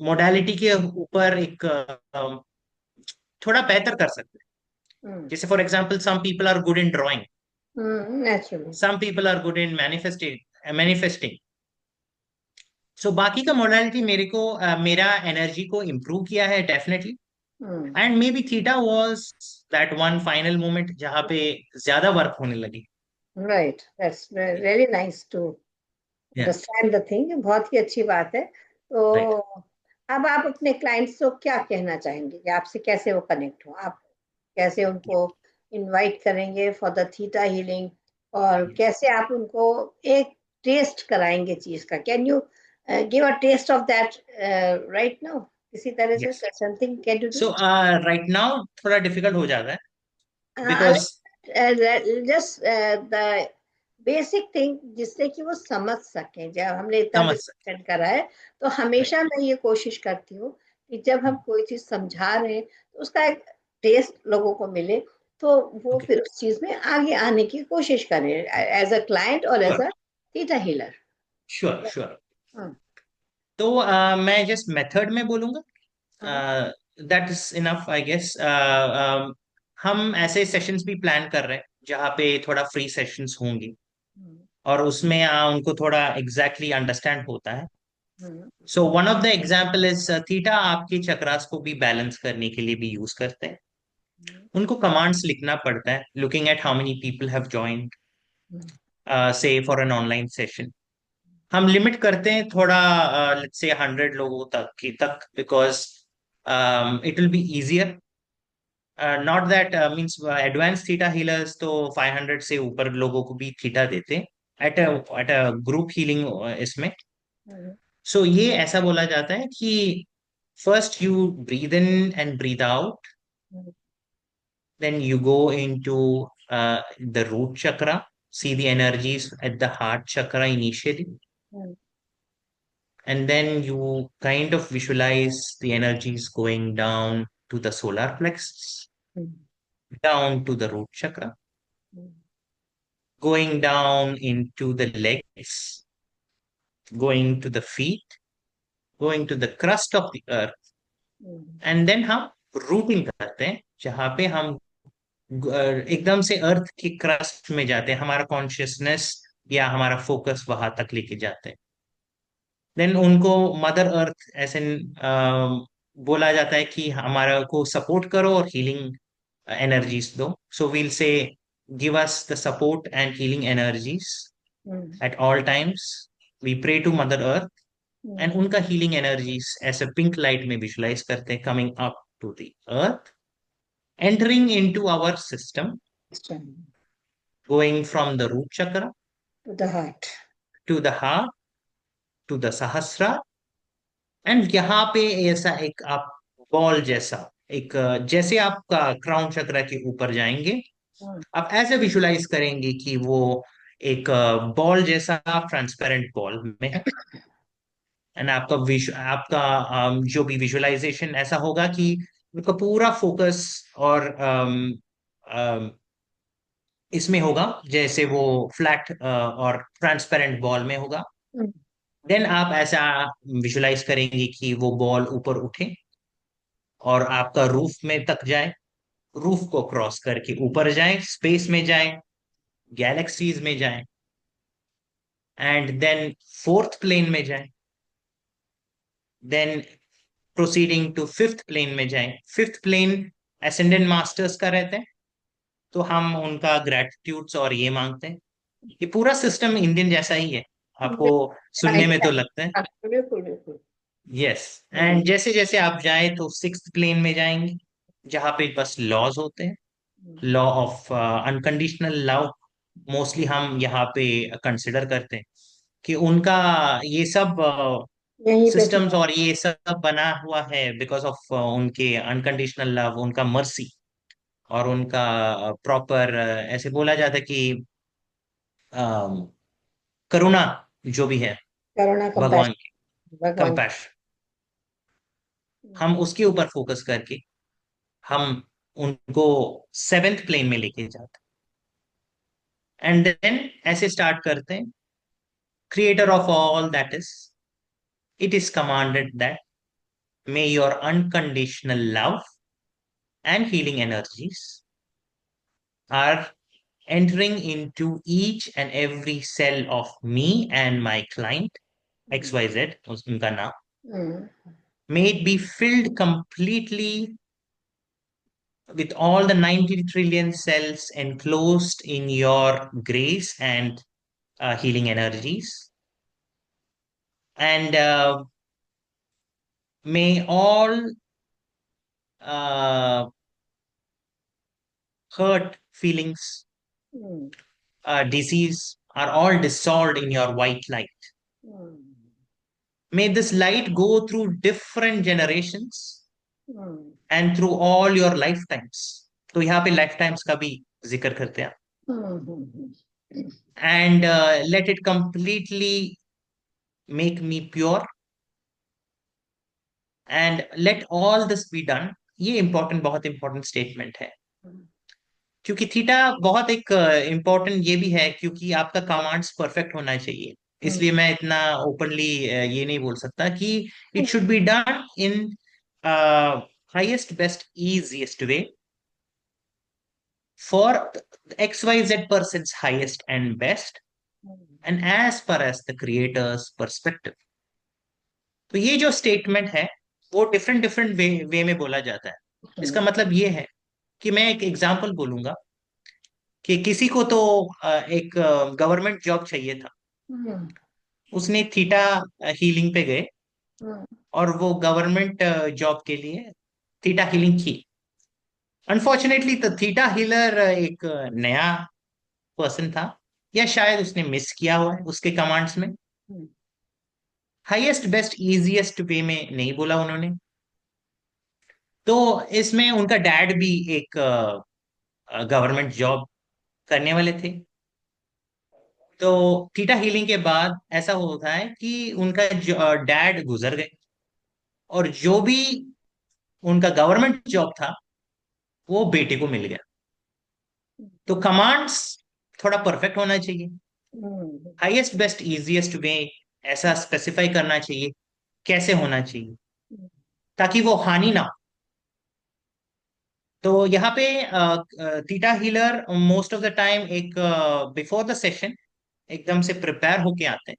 मोडालिटी के ऊपर एक थोड़ा बेहतर कर सकते हैं। जैसे for example some people are good in drawing, naturally. Some people are good in manifesting. So बाकी का मोडालिटी मेरे को मेरा एनर्जी को इम्प्रूव किया है definitely. And maybe theta was that one final moment जहां पे ज्यादा वर्क होने लगी। Right, that's really nice to yeah, understand the thing. बहुत ही अच्छी बात है। तो राइट। अब आप अपने क्लाइंट्स को क्या कहना चाहेंगे कि आपसे कैसे वो कनेक्ट हो? आप कैसे उनको इनवाइट करेंगे फॉर द थीटा हीलिंग, और कैसे आप उनको एक टेस्ट कराएंगे चीज का? Can you give a test of that right now? किसी तरह से yes. Something can you do? So right now थोड़ा डिफिकल्ट हो जाता है because just the basic thing जिससे कि वो समझ सके। जब हमने इतना समझ सकते डिस्कशन करा है, तो हैं। हमेशा मैं ये कोशिश करती हूँ कि जब हम कोई चीज समझा रहे हैं तो उसका एक टेस्ट लोगों को मिले, तो वो ओके, फिर उस चीज में आगे आने की कोशिश करें एज अ क्लाइंट और as sure, a theta healer. Sure, sure. हाँ तो मैं जस्ट मेथड में बोलूंगा, हाँ। That is enough I guess. हम ऐसे सेशंस भी प्लान कर रहे हैं जहाँ पे थोड़ा फ्री सेशंस होंगे, हम्म, और उसमें उनको थोड़ा एग्जैक्टली अंडरस्टैंड होता है। Hmm, so one of the example is theta आपके चक्रास को भी बैलेंस करने के लिए भी यूज करते हैं। हम्म, उनको कमांड्स लिखना पड़ता है, looking at how many people have joined hmm, say for an online session. हम लिमिट करते हैं थोड़ा, लेट्स से 100 लोगों तक की तक, because it will be easier. Not that means advance theta healers तो 500 से ऊपर लोगों को भी थीटा देते हैं एट अ ग्रुप हीलिंग इसमें। हम्म, सो ये ऐसा बोला जाता है कि first you breathe in and breathe out, hmm, then you go into the root chakra, see the energies at the heart chakra initially, hmm, and then you kind of visualize the energies going down to the solar plexus, down to the root chakra, hmm, going down into the legs, going to the feet, going to the crust of the earth, hmm, and then हम routing करते हैं जहां पे हम एकदम से अर्थ की crust में जाते हैं, हमारा कॉन्शियसनेस या हमारा फोकस वहां तक लेके जाते हैं। देन उनको मदर अर्थ ऐसे बोला जाता है कि हमारा को सपोर्ट करो और हीलिंग एनर्जीज दो। So we'll say give us the support and healing energies hmm, at all times. We pray to mother earth and उनका हीलिंग एनर्जीज ऐसे पिंक लाइट में विजुलाइज करते हैं, coming up to the earth, entering into our system, going from the root chakra to the heart. To the heart to the Sahasrara, and यहाँ पे ऐसा एक आप बॉल जैसा एक जैसे आपका क्राउन चक्र के ऊपर जाएंगे, आप ऐसे विजुलाइज करेंगे कि वो एक बॉल जैसा ट्रांसपेरेंट बॉल में है। एंड आपका जो भी विजुअलाइजेशन ऐसा होगा कि आपका पूरा फोकस और इसमें होगा जैसे वो फ्लैट और ट्रांसपेरेंट बॉल में होगा। देन आप ऐसा विजुलाइज करेंगे कि वो बॉल ऊपर उठे और आपका रूफ में तक जाए, रूफ को क्रॉस करके ऊपर जाए, स्पेस में जाए, गैलेक्सीज में जाए, एंड देन फोर्थ प्लेन में जाए, then proceeding to fifth plane में जाए। फिफ्थ प्लेन एसेंडेंट मास्टर्स का रहता है, तो हम उनका ग्रेटिट्यूड्स और ये मांगते हैं। ये पूरा सिस्टम इंडियन जैसा ही है, आपको सुनने में तो लगता है। बिल्कुल बिल्कुल। यस। एंड जैसे जैसे आप जाए तो सिक्स्थ प्लेन में जाएंगे, जहाँ पे बस लॉज होते हैं, law of unconditional love mostly हम यहाँ पे कंसिडर करते हैं कि उनका ये सब यहीं पे सिस्टम्स था। और ये सब बना हुआ है बिकॉज ऑफ उनके अनकंडीशनल लव, उनका मर्सी और उनका प्रॉपर ऐसे बोला जाता है कि अम, करुणा जो भी है करुणा भगवान कंपैशन, की, भगवान। कंपैशन, हम उसके ऊपर फोकस करके हम उनको सेवेंथ प्लेन में लेके जाते हैं, एंड देन ऐसे स्टार्ट करते हैं। Creator of all that is, it is commanded that may your unconditional love and healing energies are entering into each and every cell of me and my client XYZ, उनका नाम, may it be filled completely with all the 90 trillion cells enclosed in your grace and healing energies, and may all uh, hurt feelings, disease are all dissolved in your white light. May this light go through different generations and through all your lifetimes. तो यहाँ पे lifetimes का भी जिक्र करते हैं। And let it completely make me pure and let all this be done. ये important, बहुत important statement है, क्योंकि थीटा बहुत एक इम्पोर्टेंट ये भी है क्योंकि आपका कमांड्स परफेक्ट होना चाहिए। इसलिए मैं इतना ओपनली ये नहीं बोल सकता कि it should be done in highest best easiest way for XYZ person's highest and best and as far as the creator's perspective। तो ये जो स्टेटमेंट है वो डिफरेंट डिफरेंट वे में बोला जाता है। इसका मतलब ये है कि मैं एक एग्जांपल बोलूंगा कि किसी को तो एक गवर्नमेंट जॉब चाहिए था, उसने थीटा हीलिंग पे गए और वो गवर्नमेंट जॉब के लिए थीटा हीलिंग की। अनफॉर्चुनेटली तो थीटा हीलर एक नया पर्सन था, या शायद उसने मिस किया हुआ है उसके कमांड्स में, हाईएस्ट बेस्ट इजीएस्ट वे में नहीं बोला उन्होंने। तो इसमें उनका डैड भी एक गवर्नमेंट जॉब करने वाले थे। तो थीटा हीलिंग के बाद ऐसा होता है कि उनका डैड गुजर गए और जो भी उनका गवर्नमेंट जॉब था वो बेटे को मिल गया। तो कमांड्स थोड़ा परफेक्ट होना चाहिए, हाईएस्ट बेस्ट इजीएस्ट वे ऐसा स्पेसिफाई करना चाहिए कैसे होना चाहिए ताकि वो हानि ना हो। तो यहाँ पे theta healer most of the time एक बिफोर द सेशन एकदम से प्रिपेयर होके आते हैं।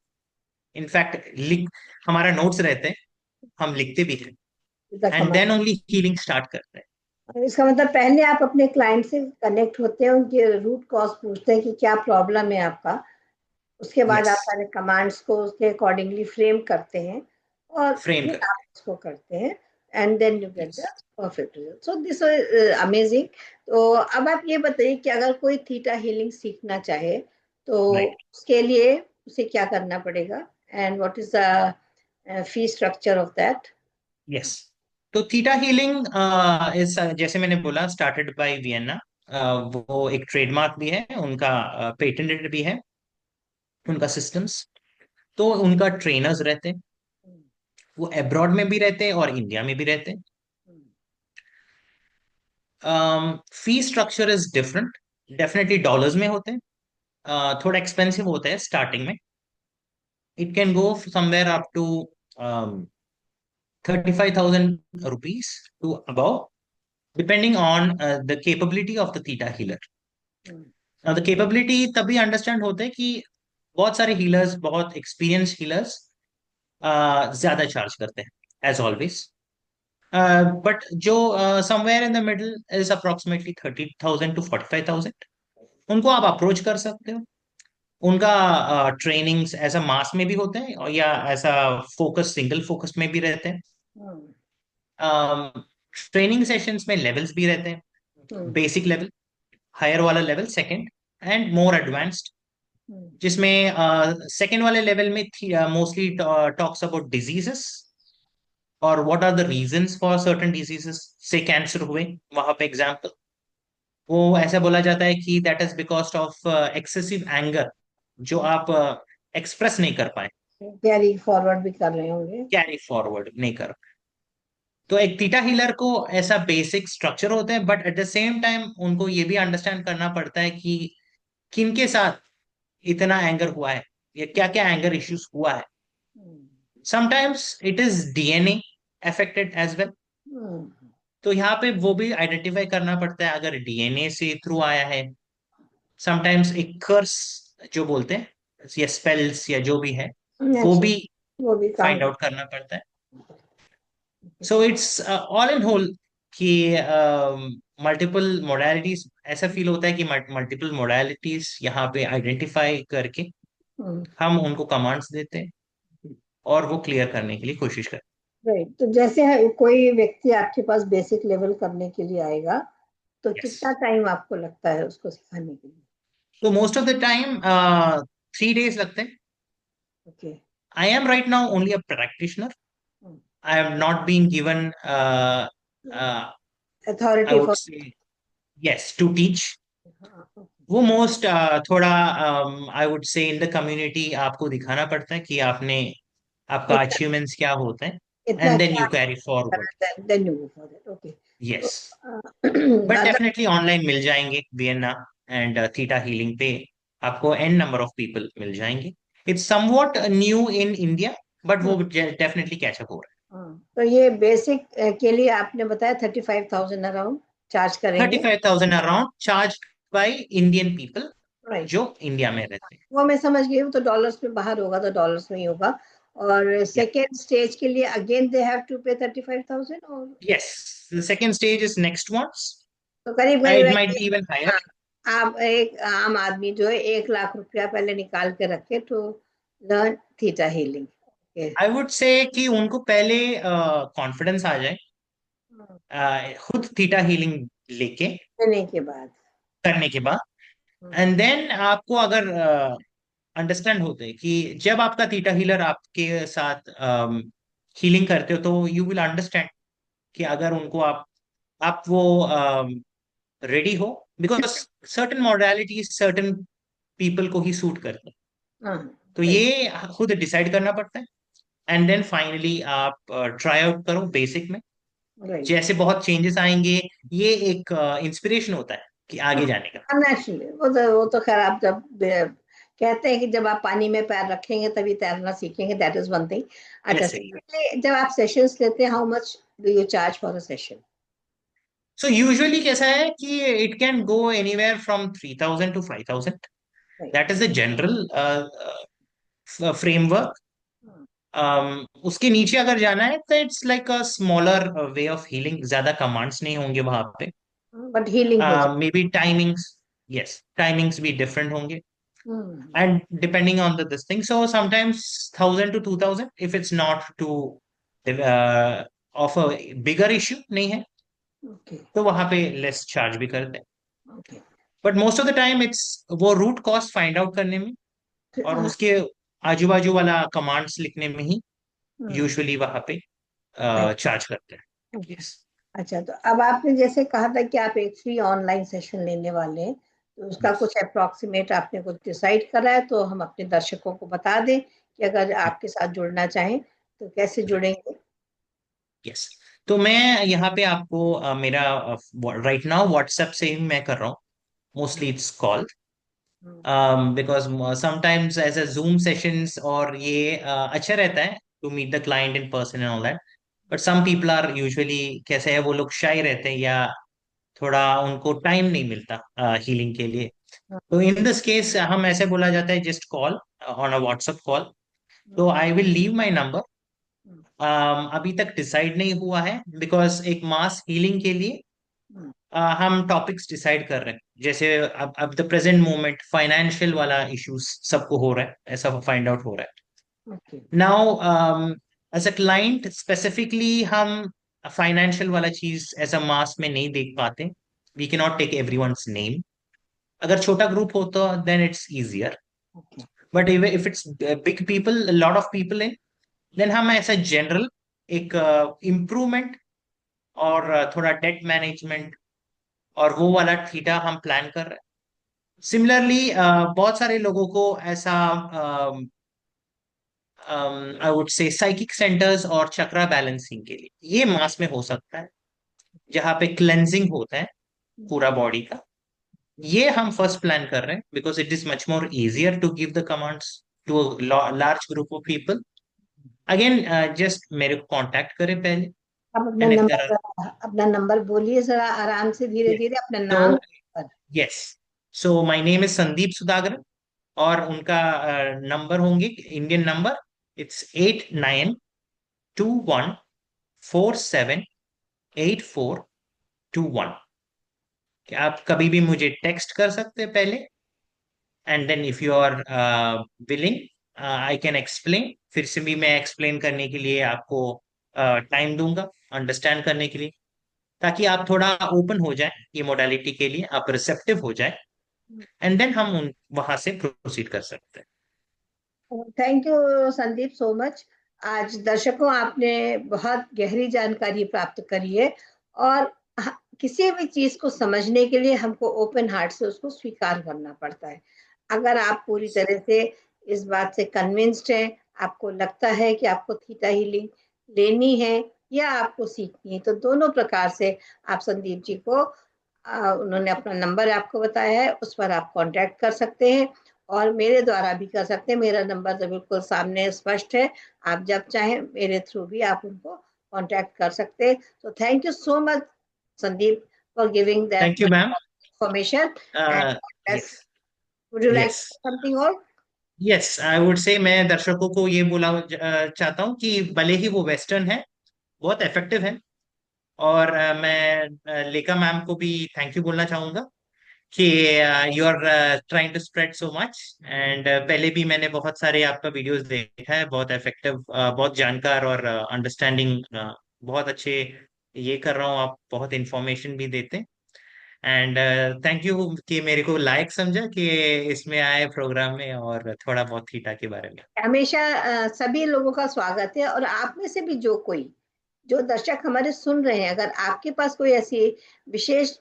इनफैक्ट लिख हमारा नोट्स रहते हैं, हम लिखते भी हैं, and then only healing start करते हैं। इसका मतलब पहले आप अपने क्लाइंट से कनेक्ट होते हैं, उनके रूट कॉज पूछते हैं कि क्या प्रॉब्लम है आपका। उसके बाद यस। आप सारे कमांड्स को उसके अकॉर्डिंगली फ्रेम करते हैं और फ्रेम फिर कर। आप इसको करते हैं and then you get the yes. Perfect result. So this amazing. तो अब आप ये बताइए कि अगर कोई थीटा हीलिंग सीखना चाहे तो राइट। उसके लिए उसे क्या करना पड़ेगा, and what is the fee structure of that? Yes. तो थीटा हीलिंग इस जैसे मैंने बोला स्टार्टेड बाय वियना। वो एक ट्रेडमार्क भी है उनका, पेटेंटेड भी है उनका सिस्टम्स। तो उनका ट्रेनर्स रहते हैं, वो अब्रॉड में भी रहते हैं और इंडिया में भी रहते हैं। Fee structure is different, definitely dollars में होते हैं। थोड़ा एक्सपेंसिव होता है स्टार्टिंग में। It can go somewhere up to 35,000 rupees to above, depending on the capability of the theta healer. Now the capability तभी अंडरस्टैंड होता है कि बहुत सारे हीलर्स, बहुत एक्सपीरियंस हीलर्स ज्यादा चार्ज करते हैं एज ऑलवेज। बट जो somewhere in the middle is approximately 30,000 to 45,000, उनको आप अप्रोच कर सकते हो। उनका ट्रेनिंग्स ऐसा मास में भी होते हैं और या ऐसा फोकस, सिंगल फोकस में भी रहते हैं। ट्रेनिंग सेशंस में लेवल्स भी रहते हैं, बेसिक लेवल, हायर वाला level, second, and more advanced. जिसमें सेकंड वाले लेवल में मोस्टली टॉक्स अबाउट डिजीजेस और what are the reasons for certain diseases. Say cancer हुए वहां पे एग्जांपल, वो ऐसा बोला जाता है कि that is because of excessive anger जो आप एक्सप्रेस नहीं कर पाए, कैरी फॉरवर्ड भी कर रहे होंगे। कैरी फॉरवर्ड नहीं कर। तो एक थीटा हीलर को ऐसा बेसिक स्ट्रक्चर होते हैं, but at the same time उनको ये भी अंडरस्टैंड करना पड़ता है कि किनके साथ इतना एंगर हुआ है या क्या क्या एंगर इश्यूज हुआ है। Sometimes it is DNA affected as well. तो यहाँ पे वो भी आइडेंटिफाई करना पड़ता है अगर डीएनए से थ्रू आया है। समटाइम्स एक कर्स जो बोलते हैं या स्पेल्स या जो भी है, वो नेचुरल, भी वो भी काम फाइंड आउट करना पड़ता है। So it's all in whole कि मल्टीपल मोडालिटीज, ऐसा फील होता है कि मल्टीपल मोडालिटीज यहाँ पे आइडेंटिफाई करके हम उनको कमांड्स देते हैं और वो क्लियर करने के लिए कोशिश करते राइट। तो जैसे है, कोई व्यक्ति आपके पास बेसिक लेवल करने के लिए आएगा तो हैं। यस। कितना टाइम आपको लगता है उसको सिखाने के लिए? तो most of the time 3 days लगते हैं। Okay. I am right now only a practitioner. I have not been given I authority would for. Say yes to teach. हाँ, okay. वो मोस्ट थोड़ा आई वुड से इन द कम्युनिटी आपको दिखाना पड़ता है कि आपने, आपका इतना अचीवमेंट्स क्या होते हैं, इतना एंड देन अच्छा you carry forward. Then you go for that. Okay. तो यस। बट अगर डेफिनेटली ऑनलाइन मिल जाएंगे वियना एंड थीटा हीलिंग पे, आपको एन नंबर ऑफ पीपल मिल जाएंगे। It's somewhat new in India, but वो डेफिनेटली कैचअप हो रहा तो ये बेसिक के लिए आपने बताया 35,000 अराउंड चार्ज है। करेंगे। 35,000 around charge by Indian people right. जो इंडिया में रहते हैं। वो मैं समझ गई हूँ, तो डॉलर्स में बाहर होगा तो डॉलर्स में ही होगा। और सेकेंड स्टेज के लिए again they have to pay 35,000, और yes, the second stage is next once, तो करीब इट करीब माइट बी इवन हाँ, हायर। आप एक आम आदमी जो है 1 लाख रुपया पहले निकाल के रखे to learn theta healing. Okay. I would say कि उनको पहले कॉन्फिडेंस आ जाए खुद थीटा हीलिंग लेके देने के बाद। करने के बाद। हम्म, एंड देन आपको अगर अंडरस्टैंड होते हैं कि जब आपका थीटा हीलर आपके साथ हीलिंग करते हो, तो यू विल अंडरस्टैंड कि अगर उनको आप वो रेडी हो, because certain modalities certain people को ही सूट करते हैं। हाँ। तो राइट। ये खुद डिसाइड करना पड़ता है। एंड देन फाइनली आप ट्राई आउट करो बेसिक में। राइट। जैसे बहुत चेंजेस आएंगे, ये एक इंस्पिरेशन होता है कि आगे जाने का। नेचुरली वो तो खैर आप जब कहते हैं कि जब आप पानी में पैर रखेंगे तभी तैरना सीखेंगे, दैट इज वन थिंग। अच्छा, यस, सही है। secondly, जब आप सेशंस लेते हैं, how much do you charge for a session? So usually कैसा है कि it can go anywhere from 3,000 to 5,000। Right. That is the general framework. उसके नीचे अगर जाना है तो it's like a smaller way of healing, ज्यादा कमांड्स नहीं होंगे वहां पे। बट हीलिंग हो may be timings, yes timings भी डिफरेंट होंगे जाए। and depending on the this thing. So sometimes 1,000 to 2,000 if it's not too of a bigger issue नहीं है, ओके। तो वहां पे लेस चार्ज भी करते हैं। Okay. But most of the time it's वो रूट कॉज फाइंड आउट करने में और हाँ। उसके आजू बाजू वाला कमांड्स लिखने में ही हम्म। यूजुअली वहां पे चार्ज करते हैं। अच्छा। यस। अच्छा, तो अब आपने जैसे कहा था कि आप एक फ्री ऑनलाइन सेशन लेने वाले हैं, तो उसका यस। कुछ अप्रोक्सीमेट आपने कुछ डिसाइड करा है, तो हम अपने दर्शकों को बता दें कि अगर आपके साथ जुड़ना चाहें तो कैसे जुड़ेंगे? यस। तो मैं यहाँ पे आपको मेरा राइट नाउ व्हाट्सएप से ही मैं कर रहा हूँ, mostly it's call, hmm. Because sometimes as a zoom sessions और ये अच्छा रहता है to meet the client in person and all that. But some people are usually कैसे है, वो लोग शाई रहते हैं या थोड़ा उनको टाइम नहीं मिलता हीलिंग के लिए। तो इन दिस केस हम ऐसे बोला जाता है just call on a WhatsApp call. तो hmm. I will leave my number. Hmm. अभी तक डिसाइड नहीं हुआ है, बिकॉज एक मास हीलिंग के लिए हम्म। हम टॉपिक्स डिसाइड कर रहे हैं। जैसे अब द प्रेजेंट मोमेंट फाइनेंशियल वाला इश्यूज सबको हो रहा है, ऐसा फाइंड आउट हो रहा है okay. Now. As a client specifically हम फाइनेंशियल वाला चीज एज अ मास में नहीं देख पाते। We can not take everyone's name. अगर छोटा ग्रुप हो तो then it's easier. Okay. But if it's big people, lot of people है, देन हम ऐसा जनरल एक इम्प्रूवमेंट और थोड़ा डेट मैनेजमेंट और वो वाला थीटा हम प्लान कर रहे हैं। सिमिलरली बहुत सारे लोगों को ऐसा आई वुड से साइकिक सेंटर्स और चक्रा बैलेंसिंग के लिए ये मास में हो सकता है, जहाँ पे क्लेंजिंग होता है पूरा बॉडी का। ये हम फर्स्ट प्लान कर रहे हैं because it is much more easier to give the commands to large group of people. Again just मेरे को कांटेक्ट करें पहले, आप अपना एंड इफ देयर नंबर अपना नंबर बोलिए जरा आराम से, धीरे आर, धीरे अपना तो नाम पर। Yes, so my name is Sandeep Sudagar और उनका नंबर होंगे इंडियन नंबर। इट्स 8921478421। आप कभी भी मुझे टेक्स्ट कर सकते हैं पहले, and then if you are willing I can explain. फिर से भी मैं एक्सप्लेन करने के लिए आपको टाइम दूंगा अंडरस्टैंड करने के लिए, ताकि आप थोड़ा ओपन हो जाए ये मोडालिटी के लिए, आप रिसेप्टिव हो जाए, एंड देन हम उन वहां से प्रोसीड कर सकते हैं। Thank you Sandeep so much. आज दर्शकों आपने बहुत गहरी जानकारी प्राप्त करी है, और किसी भी चीज को समझने के लिए हमको ओपन हार्ट से उसको स्वीकार करना पड़ता है। अगर आप पूरी तरह से इस बात से कन्विंस्ड हैं, आपको लगता है कि आपको थीटा हीलिंग लेनी है या आपको सीखनी है, तो दोनों प्रकार से आप संदीप जी को उन्होंने अपना नंबर आपको बताया है, उस पर आप कांटेक्ट कर सकते हैं, और मेरे द्वारा भी कर सकते हैं। मेरा नंबर तो बिल्कुल सामने स्पष्ट है, आप जब चाहें मेरे थ्रू भी आप उनको कांटेक्ट कर सकते हैं। तो thank you so much Sandeep for giving that thank you ma'am. Information and yes. Would you like yes. Something और? यस, आई वुड से मैं दर्शकों को ये बोला चाहता हूँ कि भले ही वो वेस्टर्न है, बहुत इफेक्टिव है। और मैं लेका मैम को भी थैंक यू बोलना चाहूंगा कि you are trying to spread so much. And पहले भी मैंने बहुत सारे आपका वीडियोस देखा है, बहुत इफेक्टिव, बहुत जानकार और अंडरस्टैंडिंग, बहुत अच्छे ये कर रहा हूँ। आप बहुत इंफॉर्मेशन भी देते हैं। एंड थैंक यू कि मेरे को लायक समझा कि इसमें आए प्रोग्राम में और थोड़ा बहुत थीटा के बारे में। हमेशा सभी लोगों का स्वागत है, और आप में से भी जो कोई जो दर्शक हमारे सुन रहे हैं, अगर आपके पास कोई ऐसी विशेष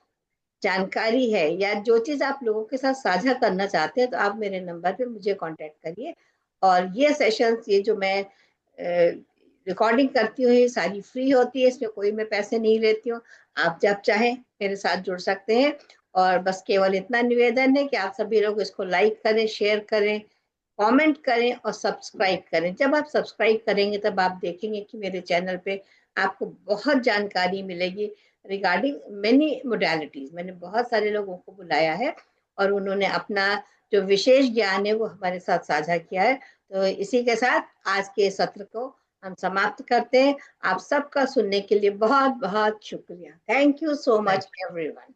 जानकारी है या जो चीज आप लोगों के साथ साझा करना चाहते हैं, तो आप मेरे नंबर पे मुझे कांटेक्ट करिए। और ये सेशंस, ये जो मैं रिकॉर्डिंग करती हूँ, ये सारी फ्री होती है, इसमें कोई मैं पैसे नहीं लेती हूँ। आप जब चाहें मेरे साथ जुड़ सकते हैं। और बस केवल इतना निवेदन है कि आप सभी लोग इसको लाइक करें, शेयर करें, कमेंट करें और सब्सक्राइब करें। जब आप सब्सक्राइब करेंगे तब आप देखेंगे कि मेरे चैनल पे आपको बहुत जानकारी मिलेगी रिगार्डिंग मेनी मोडालिटीज। मैंने बहुत सारे लोगों को बुलाया है और उन्होंने अपना जो विशेष ज्ञान है वो हमारे साथ साझा किया है। तो इसी के साथ आज के सत्र को हम समाप्त करते हैं। आप सबका सुनने के लिए बहुत बहुत शुक्रिया। Thank you so thank much everyone.